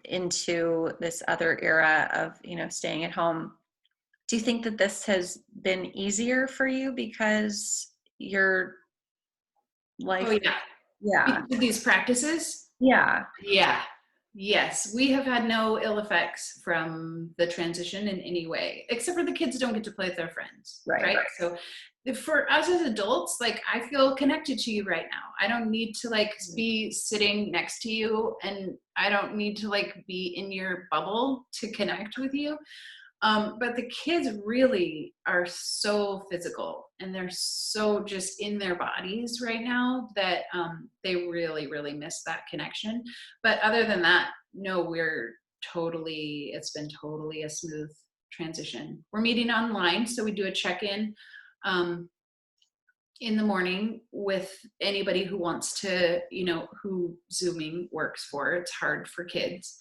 into this other era of, staying at home. Do you think that this has been easier for you because your life? Oh, yeah. Yeah. With these practices? Yeah. Yeah. Yes. We have had no ill effects from the transition in any way, except for the kids don't get to play with their friends. Right. So for us as adults, like I feel connected to you right now. I don't need to like be sitting next to you, and I don't need to like be in your bubble to connect with you. But the kids really are so physical, and they're so just in their bodies right now that they really, really miss that connection. But other than that, no, it's been totally a smooth transition. We're meeting online, so we do a check-in in the morning with anybody who wants to, who Zooming works for. It's hard for kids.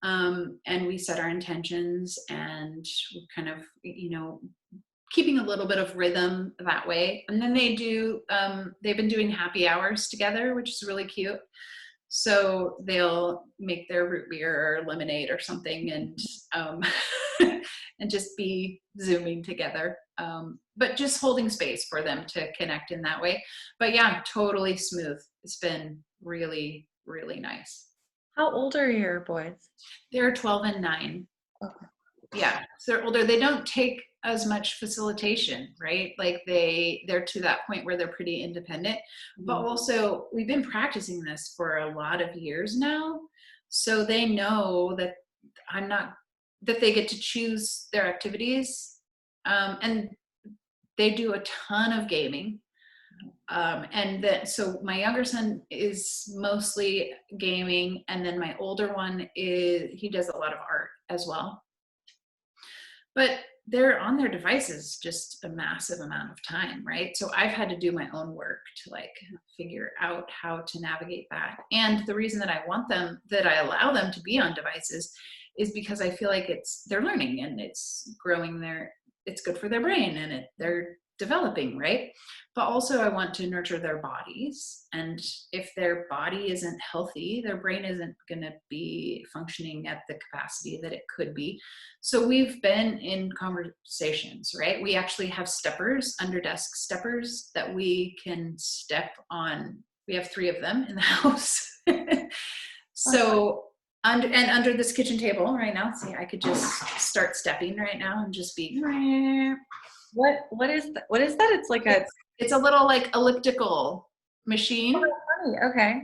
And we set our intentions, and we're kind of, keeping a little bit of rhythm that way. And then they've been doing happy hours together, which is really cute. So they'll make their root beer or lemonade or something, and and just be Zooming together. But just holding space for them to connect in that way. But yeah, totally smooth. It's been really, really nice. How old are your boys? They're 12 and 9. Okay. Yeah, so they're older. They don't take as much facilitation, right? Like they're to that point where they're pretty independent. But also, we've been practicing this for a lot of years now, so they know that that they get to choose their activities, and they do a ton of gaming. And then, so my younger son is mostly gaming, and then my older one he does a lot of art as well. But they're on their devices just a massive amount of time, right? So I've had to do my own work to like figure out how to navigate that. And the reason that I allow them to be on devices is because I feel like they're learning, and it's growing it's good for their brain, and they're developing, right? But also I want to nurture their bodies. And if their body isn't healthy, their brain isn't going to be functioning at the capacity that it could be. So we've been in conversations, right? We actually have steppers, under desk steppers that we can step on. We have 3 of them in the house. So under this kitchen table right now, see, I could just start stepping right now and just be. What is that? It's like it's a little like elliptical machine. Oh, okay.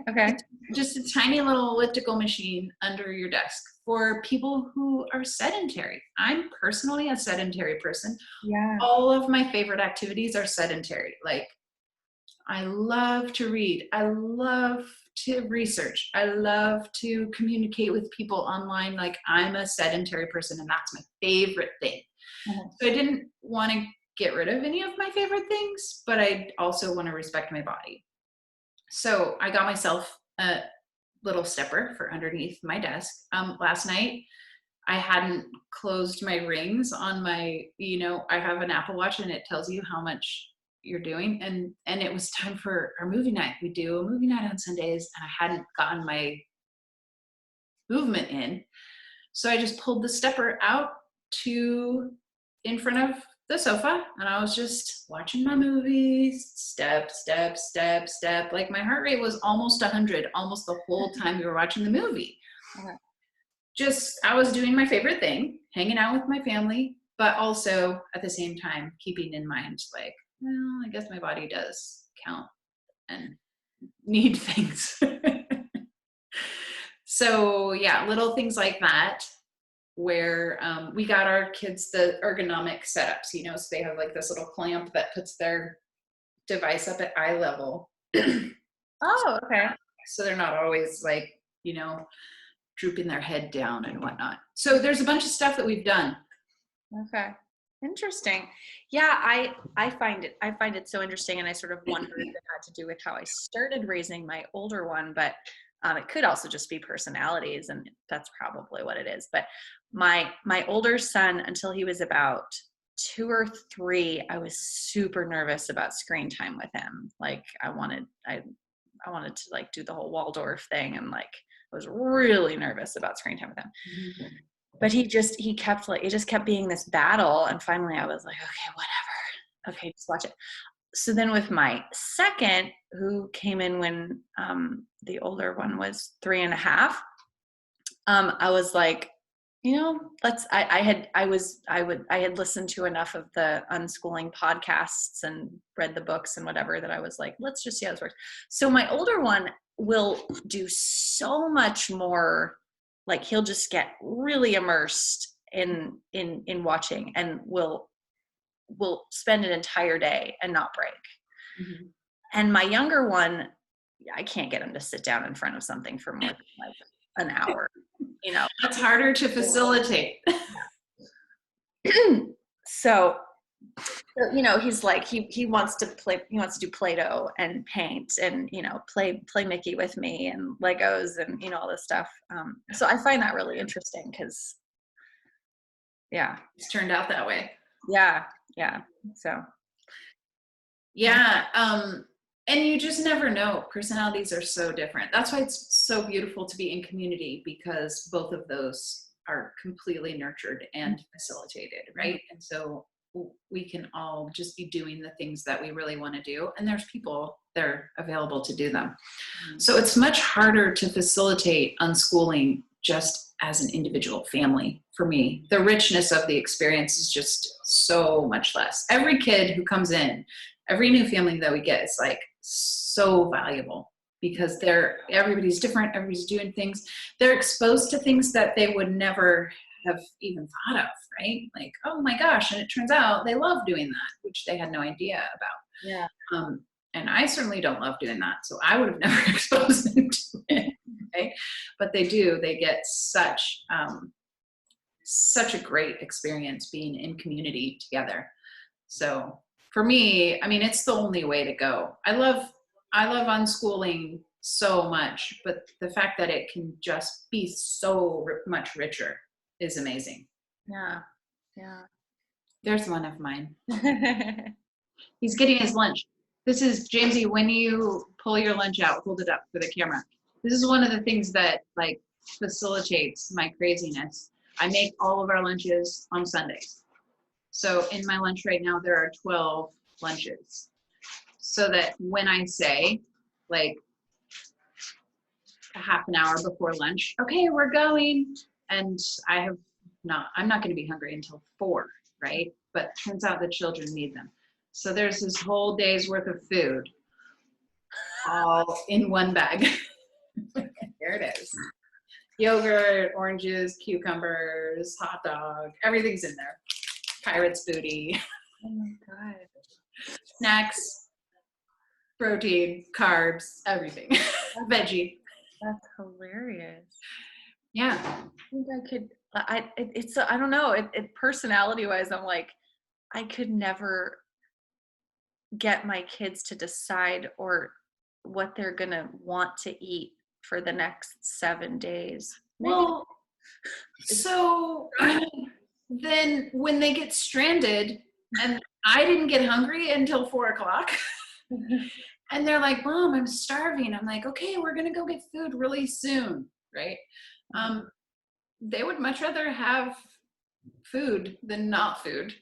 Just a tiny little elliptical machine under your desk for people who are sedentary. I'm personally a sedentary person. Yeah. All of my favorite activities are sedentary. Like I love to read. I love to research. I love to communicate with people online. Like I'm a sedentary person, and that's my favorite thing. So I didn't want to get rid of any of my favorite things, but I also want to respect my body. So I got myself a little stepper for underneath my desk last night. I hadn't closed my rings on my, I have an Apple Watch and it tells you how much you're doing. And it was time for our movie night. We do a movie night on Sundays and I hadn't gotten my movement in. So I just pulled the stepper out to in front of the sofa and I was just watching my movies, step, step, step, step. Like my heart rate was almost 100, almost the whole time we were watching the movie. Okay. Just, I was doing my favorite thing, hanging out with my family, but also at the same time, keeping in mind, like, well, I guess my body does count and need things. So yeah, little things like that, where we got our kids the ergonomic setups, so they have like this little clamp that puts their device up at eye level. Oh, okay. So they're not always like, drooping their head down and whatnot. So there's a bunch of stuff that we've done. Okay. Interesting. Yeah, I find it so interesting, and I sort of wondered if it had to do with how I started raising my older one, but it could also just be personalities, and that's probably what it is. But my older son, until he was about 2 or 3, I was super nervous about screen time with him. Like I wanted to like do the whole Waldorf thing, and like I was really nervous about screen time with him. Mm-hmm. But it just kept being this battle. And finally I was like, okay, whatever. Okay, just watch it. So then with my second, who came in when the older one was 3.5, I was like, I had listened to enough of the unschooling podcasts and read the books and whatever that I was like, let's just see how this works. So my older one will do so much more. Like he'll just get really immersed in watching, and will spend an entire day and not break. Mm-hmm. And my younger one, I can't get him to sit down in front of something for more than like an hour. That's harder to facilitate. So he's like, he wants to do Play-Doh and paint and, play Mickey with me and Legos and, all this stuff. So I find that really interesting because, yeah. It's turned out that way. Yeah. Yeah. So. Yeah. And you just never know. Personalities are so different. That's why it's so beautiful to be in community, because both of those are completely nurtured and facilitated, right? And so we can all just be doing the things that we really want to do, and there's people that are available to do them. So it's much harder to facilitate unschooling just as an individual family. For me, the richness of the experience is just so much less. Every kid who comes in, every new family that we get is like so valuable, because everybody's different, everybody's doing things, they're exposed to things that they would never have even thought of, right? Like, oh my gosh, and it turns out they love doing that, which they had no idea about. Yeah. And I certainly don't love doing that, so I would have never exposed them to it, okay? But they do, they get such a great experience being in community together. So for me, I mean, it's the only way to go. I love unschooling so much, but the fact that it can just be so much richer is amazing. Yeah. Yeah. There's one of mine. He's getting his lunch. This is, Jamesy, when you pull your lunch out, hold it up for the camera. This is one of the things that like facilitates my craziness. I make all of our lunches on Sundays. So in my lunch right now, there are 12 lunches. So that when I say, like, a half an hour before lunch, okay, we're going, and I'm not going to be hungry until 4, right? But turns out the children need them. So there's this whole day's worth of food all in one bag. There it is. Yogurt, oranges, cucumbers, hot dog, everything's in there. Pirate's booty. Oh my God. Snacks, protein, carbs, everything. Veggie. That's hilarious. Yeah. I think I could, I don't know, personality wise, I'm like, I could never get my kids to decide or what they're going to want to eat for the next 7 days. Maybe. Well, So then when they get stranded and I didn't get hungry until 4 o'clock and they're like, Mom, I'm starving. I'm like, okay, we're going to go get food really soon. Right. They would much rather have food than not food.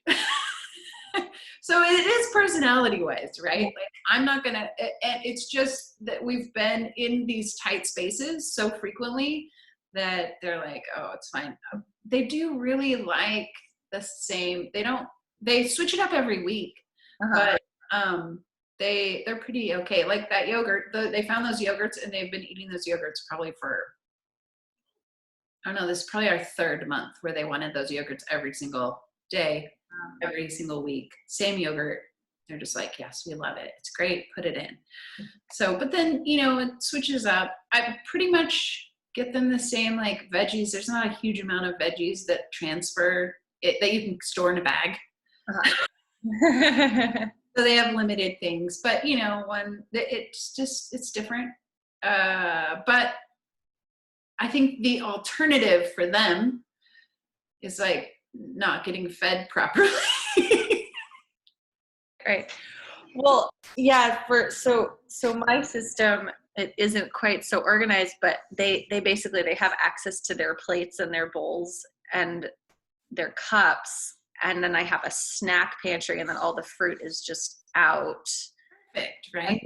So it is personality wise, right? Like I'm not gonna, and it's just that we've been in these tight spaces so frequently that they're like, oh, it's fine. They do really like the same. They switch it up every week, but they're pretty okay. Like that yogurt, they found those yogurts and they've been eating those yogurts probably for, I don't know, this is probably our 3rd month where they wanted those yogurts every single day, every single week. Same yogurt. They're just like, yes, we love it. It's great. Put it in. So, but then, it switches up. I pretty much get them the same like veggies. There's not a huge amount of veggies that transfer that you can store in a bag. So they have limited things, but when it's different. But I think the alternative for them is like not getting fed properly. Right. Well, yeah, so my system, it isn't quite so organized, but they basically, they have access to their plates and their bowls and their cups. And then I have a snack pantry and then all the fruit is just out. Perfect, right?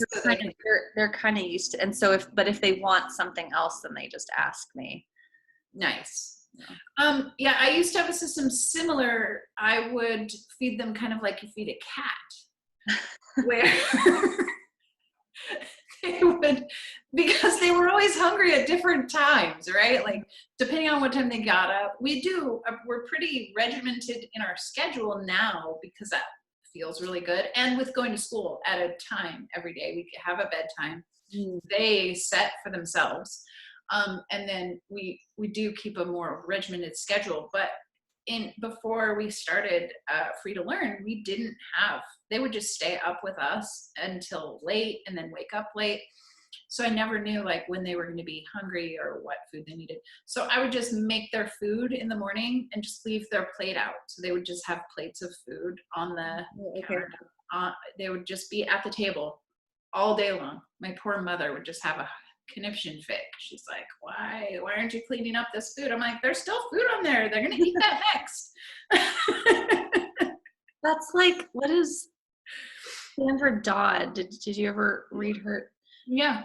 They're kind of used to, and so if they want something else, then they just ask me. Nice. Yeah, I used to have a system similar. I would feed them kind of like you feed a cat, where they would, because they were always hungry at different times, right? Like depending on what time they got up. We're pretty regimented in our schedule now because that feels really good. And with going to school at a time every day, we have a bedtime they set for themselves. And then we do keep a more regimented schedule. But before we started Free to Learn, they would just stay up with us until late and then wake up late. So I never knew like when they were going to be hungry or what food they needed. So I would just make their food in the morning and just leave their plate out. So they would just have plates of food on the counter. They would just be at the table all day long. My poor mother would just have a conniption fit. She's like, why aren't you cleaning up this food? I'm like, there's still food on there. They're going to eat that next. That's like, what is Sandra Dodd? Did you ever read her? Yeah.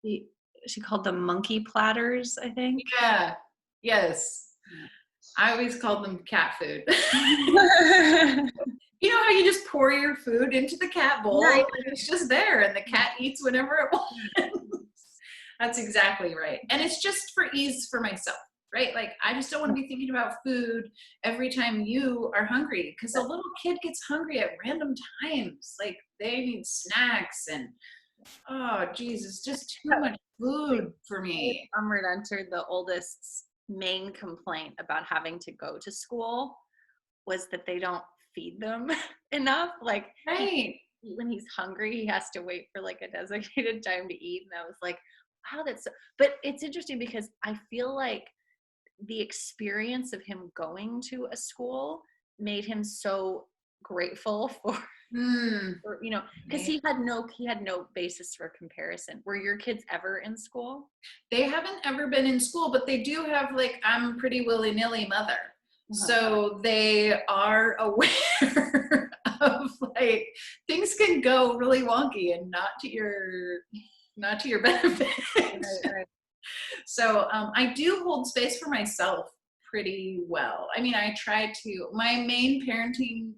She called them monkey platters, I think. Yeah. Yes. I always called them cat food. You know how you just pour your food into the cat bowl and it's just there and the cat eats whenever it wants. That's exactly right. And it's just for ease for myself, right? Like I just don't want to be thinking about food every time you are hungry because a little kid gets hungry at random times. Like they need snacks and oh Jesus, just too much food for me. Entered the oldest's main complaint about having to go to school was that they don't feed them enough. Like when he's hungry, he has to wait for like a designated time to eat. And I was like, wow, but it's interesting because I feel like the experience of him going to a school made him so grateful for because he had no basis for comparison. Were your kids ever in school? They haven't ever been in school, but they do have like, I'm pretty willy-nilly mother. So they are aware of like things can go really wonky and not to your benefit. Right. So I do hold space for myself pretty well. I mean, I try to. My main parenting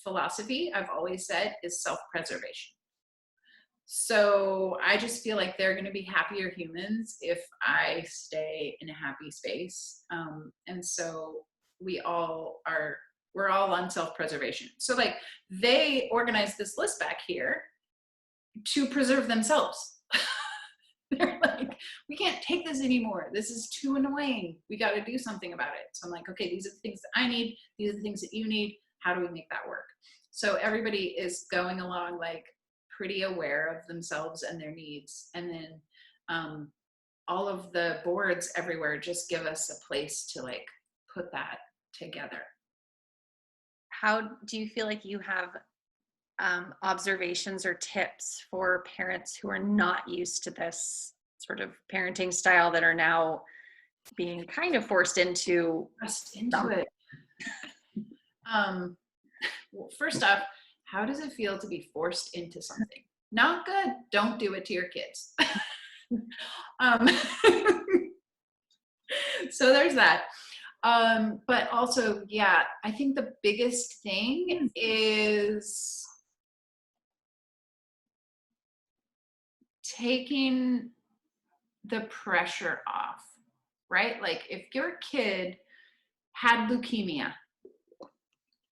philosophy, I've always said, is self-preservation. So I just feel like they're going to be happier humans if I stay in a happy space. And so we're all on self-preservation. So like they organized this list back here to preserve themselves. They're like, we can't take this anymore. This is too annoying. We got to do something about it. So I'm like, okay, these are the things that I need. These are the things that you need. How do we make that work? So everybody is going along like pretty aware of themselves and their needs. And then all of the boards everywhere just give us a place to like put that together. How do you feel like you have observations or tips for parents who are not used to this sort of parenting style that are now being kind of forced into it? Well, first off, how does it feel to be forced into something? Not good. Don't do it to your kids. So there's that. But also, yeah, I think the biggest thing is taking the pressure off, right? Like if your kid had leukemia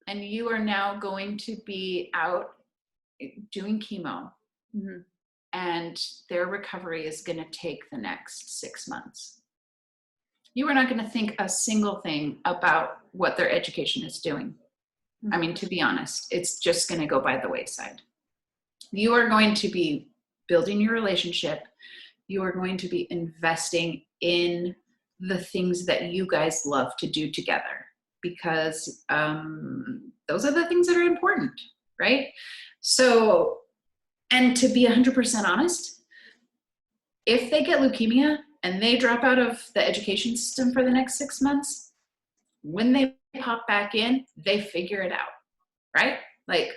and you are now going to be out doing chemo, mm-hmm. and their recovery is going to take the next 6 months, you are not going to think a single thing about what their education is doing. I mean, to be honest, it's just going to go by the wayside. You are going to be building your relationship. You are going to be investing in the things that you guys love to do together, because those are the things that are important, right? So, and to be 100% honest, if they get leukemia and they drop out of the education system for the next 6 months, when they pop back in, they figure it out, right? Like,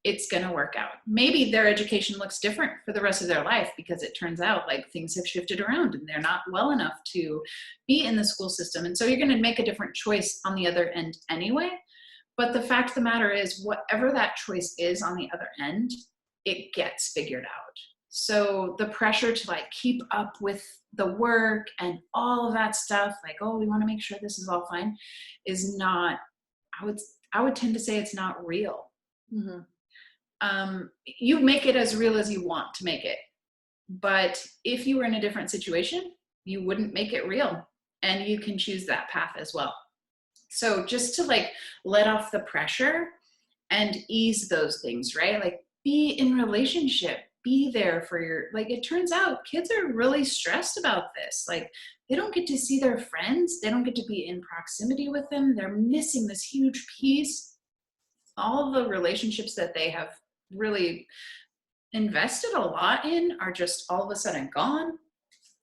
it's going to work out. Maybe their education looks different for the rest of their life because it turns out like things have shifted around and they're not well enough to be in the school system. And so you're going to make a different choice on the other end anyway. But the fact of the matter is, whatever that choice is on the other end, it gets figured out. So the pressure to like keep up with the work and all of that stuff, like, oh, we want to make sure this is all fine, is not, I would tend to say it's not real. Mm-hmm. You make it as real as you want to make it. But if you were in a different situation, you wouldn't make it real. And you can choose that path as well. So just to like let off the pressure and ease those things, right? Like be in relationship, be there for your, like, it turns out kids are really stressed about this. Like they don't get to see their friends. They don't get to be in proximity with them. They're missing this huge piece. All the relationships that they have really invested a lot in are just all of a sudden gone.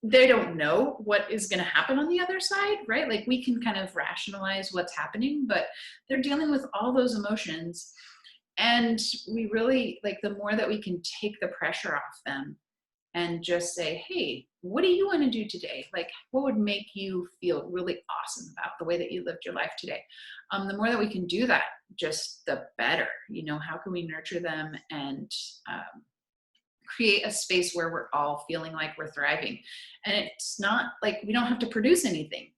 They don't know what is going to happen on the other side, right? Like we can kind of rationalize what's happening, but they're dealing with all those emotions. And we really, like, the more that we can take the pressure off them and just say, hey, what do you want to do today? Like, what would make you feel really awesome about the way that you lived your life today? The more that we can do that, just the better. You know, how can we nurture them and create a space where we're all feeling like we're thriving? And it's not like we don't have to produce anything.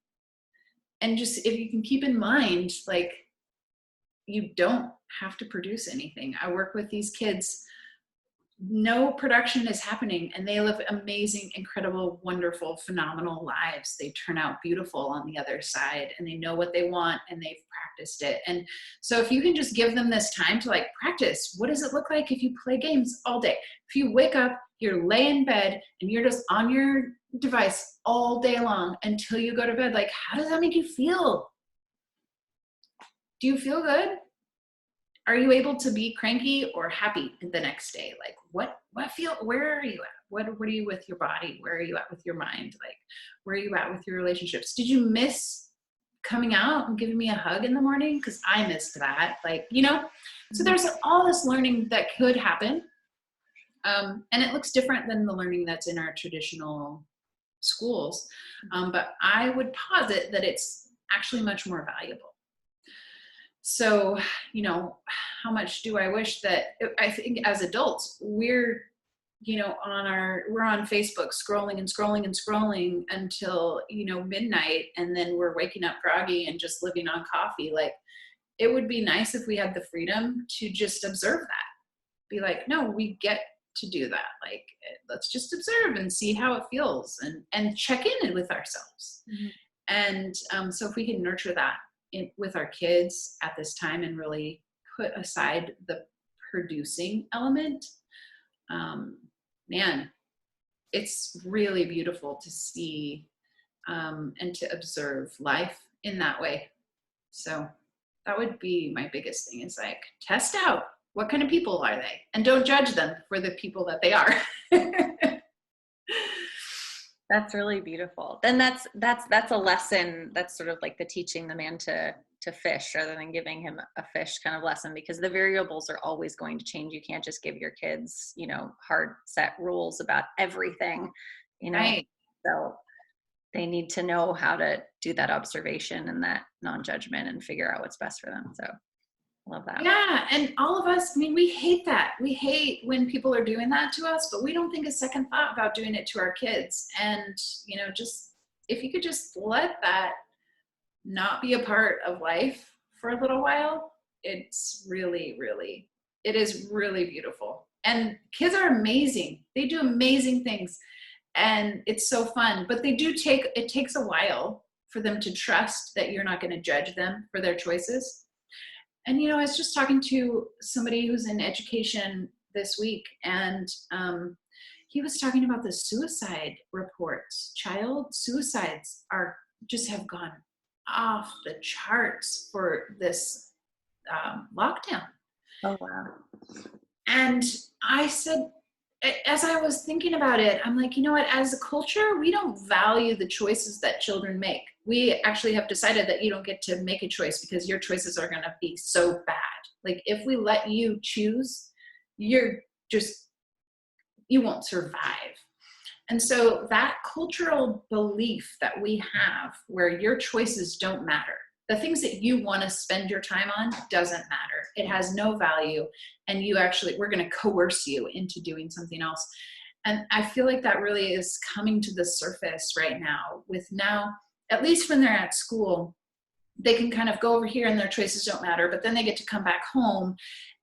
And just, if you can keep in mind, like, you don't have to produce anything. I work with these kids, no production is happening, and they live amazing, incredible, wonderful, phenomenal lives. They turn out beautiful on the other side, and they know what they want, and they've practiced it. And so if you can just give them this time to like practice, what does it look like if you play games all day? If you wake up, you're lay in bed and you're just on your device all day long until you go to bed, like, how does that make you feel? Do you feel good? Are you able to be cranky or happy the next day? Like where are you at? What are you with your body? Where are you at with your mind? Like, where are you at with your relationships? Did you miss coming out and giving me a hug in the morning? Because I missed that, like, you know? So there's all this learning that could happen. And it looks different than the learning that's in our traditional schools. But I would posit that it's actually much more valuable. So, you know, how much do I wish that, I think as adults, we're, you know, we're on Facebook scrolling and scrolling and scrolling until, you know, midnight, and then we're waking up groggy and just living on coffee. Like, it would be nice if we had the freedom to just observe that. Be like, no, we get to do that. Like, let's just observe and see how it feels, and check in with ourselves. Mm-hmm. And so if we can nurture that with our kids at this time and really put aside the producing element, man, it's really beautiful to see and to observe life in that way. So that would be my biggest thing, is like, test out what kind of people are they, and don't judge them for the people that they are. That's really beautiful. Then that's a lesson. That's sort of like the teaching the man to fish rather than giving him a fish kind of lesson, because the variables are always going to change. You can't just give your kids, hard set rules about everything, Right. So they need to know how to do that observation and that non-judgment and figure out what's best for them. So I love that. Yeah, and all of us, I mean, we hate that. We hate when people are doing that to us, but we don't think a second thought about doing it to our kids. And, just if you could just let that not be a part of life for a little while, it's really, really, it is really beautiful. And kids are amazing. They do amazing things. And it's so fun, but it takes a while for them to trust that you're not going to judge them for their choices. And, I was just talking to somebody who's in education this week, and he was talking about the suicide reports. Child suicides have gone off the charts for this lockdown. Oh, wow. And I said, as I was thinking about it, I'm like, you know what, as a culture, we don't value the choices that children make. We actually have decided that you don't get to make a choice because your choices are going to be so bad. Like, if we let you choose, you won't survive. And so that cultural belief that we have, where your choices don't matter, the things that you want to spend your time on doesn't matter. It has no value. And we're going to coerce you into doing something else. And I feel like that really is coming to the surface right now, at least when they're at school, they can kind of go over here and their choices don't matter, but then they get to come back home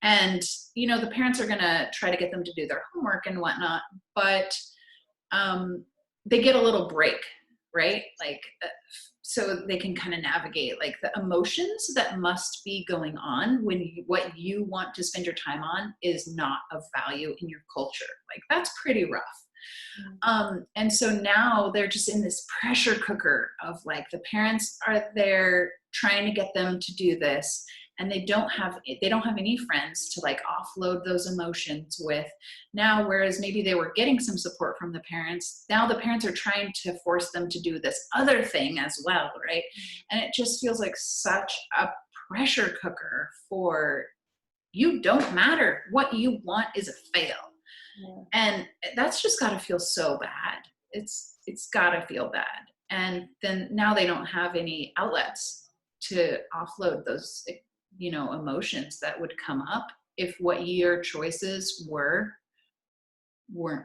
and, the parents are going to try to get them to do their homework and whatnot, but they get a little break, right? Like, so they can kind of navigate like the emotions that must be going on when what you want to spend your time on is not of value in your culture. Like, that's pretty rough. And so now they're just in this pressure cooker of like, the parents are there trying to get them to do this, and they don't have any friends to like offload those emotions with now, whereas maybe they were getting some support from the parents. Now the parents are trying to force them to do this other thing as well, right? And it just feels like such a pressure cooker for, you don't matter. What you want is a fail. Yeah. And that's just got to feel so bad. It's got to feel bad. And then now they don't have any outlets to offload those, emotions that would come up if what your choices weren't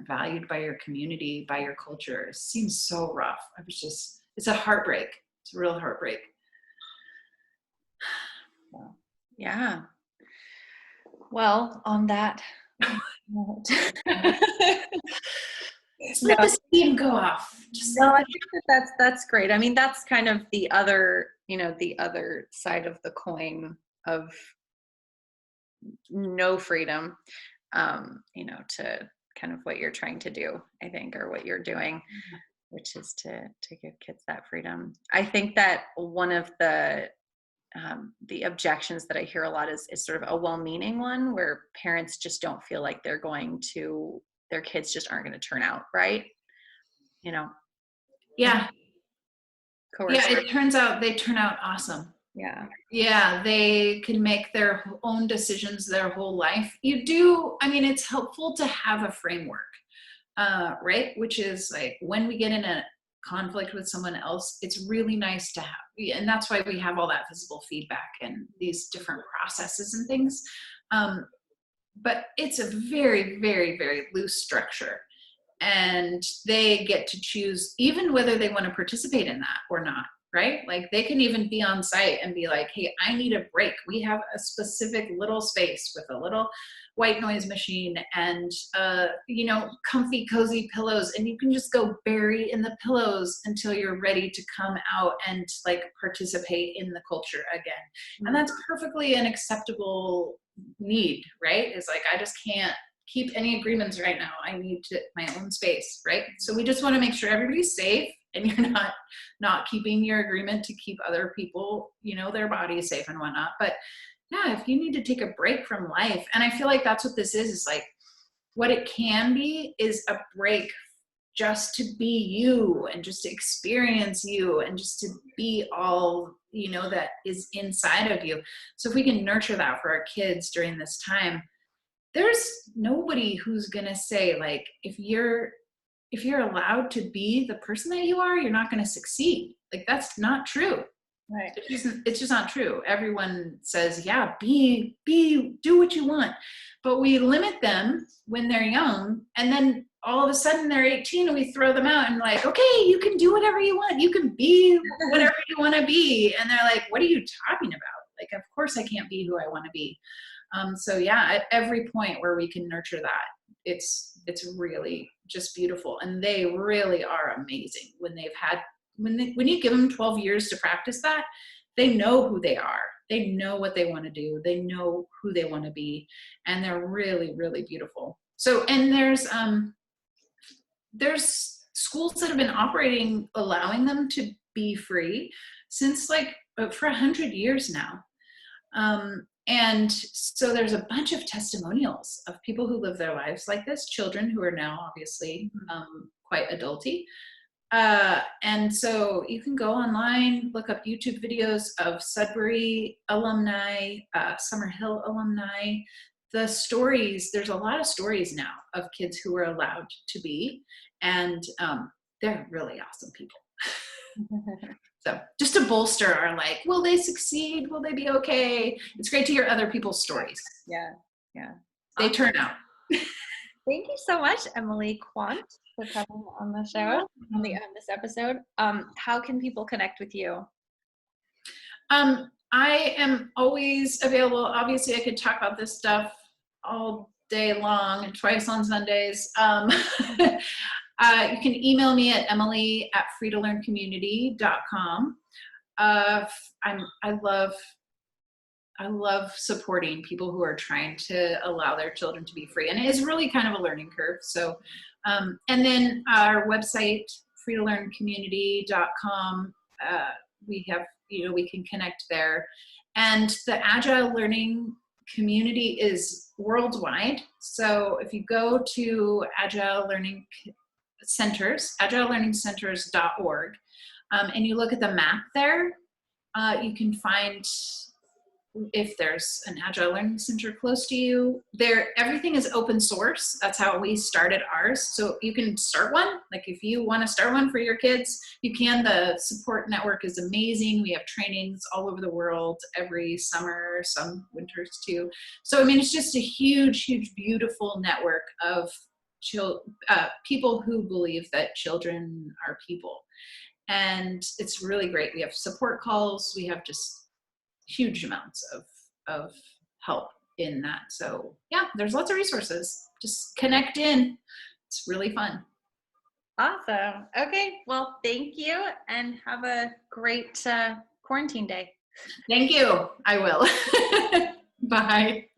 valued by your community, by your culture. It seems so rough. It's a heartbreak. It's a real heartbreak. Yeah. Well, on that Just let the steam go off. I think that's great. I mean, that's kind of the other, the other side of the coin of no freedom, to kind of what you're trying to do, I think, or what you're doing, which is to give kids that freedom. I think that one of the objections that I hear a lot is sort of a well-meaning one, where parents just don't feel like their kids just aren't going to turn out right. Yeah. Coercive. Yeah, it turns out they turn out awesome. Yeah. Yeah, they can make their own decisions their whole life. It's helpful to have a framework, right? Which is like, when we get in a conflict with someone else, it's really nice to have, and that's why we have all that visible feedback and these different processes and things. But it's a very, very, very loose structure. And they get to choose even whether they want to participate in that or not, right? Like, they can even be on site and be like, hey, I need a break. We have a specific little space with a little white noise machine and, comfy, cozy pillows. And you can just go bury in the pillows until you're ready to come out and like participate in the culture again. Mm-hmm. And that's perfectly an acceptable need, right? It's like, I just can't keep any agreements right now. I need my own space, right? So we just want to make sure everybody's safe, and you're not keeping your agreement to keep other people, their bodies safe and whatnot. But yeah, if you need to take a break from life, and I feel like that's what this is like, what it can be is a break just to be you, and just to experience you, and just to be all, that is inside of you. So if we can nurture that for our kids during this time, there's nobody who's going to say, like, if you're allowed to be the person that you are, you're not going to succeed. Like, that's not true. Right. It's just not true. Everyone says, yeah, do what you want. But we limit them when they're young, and then all of a sudden they're 18 and we throw them out and like, okay, you can do whatever you want. You can be whatever you want to be. And they're like, what are you talking about? Like, of course I can't be who I want to be. So yeah, at every point where we can nurture that, it's really just beautiful. And they really are amazing when you give them 12 years to practice that. They know who they are. They know what they want to do. They know who they want to be. And they're really, really beautiful. So, and there's schools that have been operating, allowing them to be free since for 100 years now. And so there's a bunch of testimonials of people who live their lives like this, children who are now obviously quite adulty. And so you can go online, look up YouTube videos of Sudbury alumni, Summerhill alumni. The stories, there's a lot of stories now of kids who were allowed to be, and they're really awesome people. So just to bolster our will they succeed? Will they be okay? It's great to hear other people's stories. Yeah. They turn out. Thank you so much, Emily Quandt, for coming on the show on this episode. How can people connect with you? I am always available. Obviously, I could talk about this stuff all day long, twice on Sundays. You can email me at emily@freetolearncommunity.com. I love supporting people who are trying to allow their children to be free. And it is really kind of a learning curve. So, and then our website, freetolearncommunity.com, we have, we can connect there. And the Agile Learning community is worldwide. So if you go to Agile Learning Centers, agilelearningcenters.org, and you look at the map there, you can find if there's an Agile Learning Center close to you. Everything is open source. That's how we started ours. So you can start one. Like if you want to start one for your kids, you can. The support network is amazing. We have trainings all over the world every summer, some winters too. So, I mean, it's just a huge, huge, beautiful network of people who believe that children are people. And it's really great. We have support calls. We have just huge amounts of help in that. So yeah, there's lots of resources. Just connect in. It's really fun. Awesome. Okay. Well, thank you, and have a great quarantine day. Thank you. I will. Bye.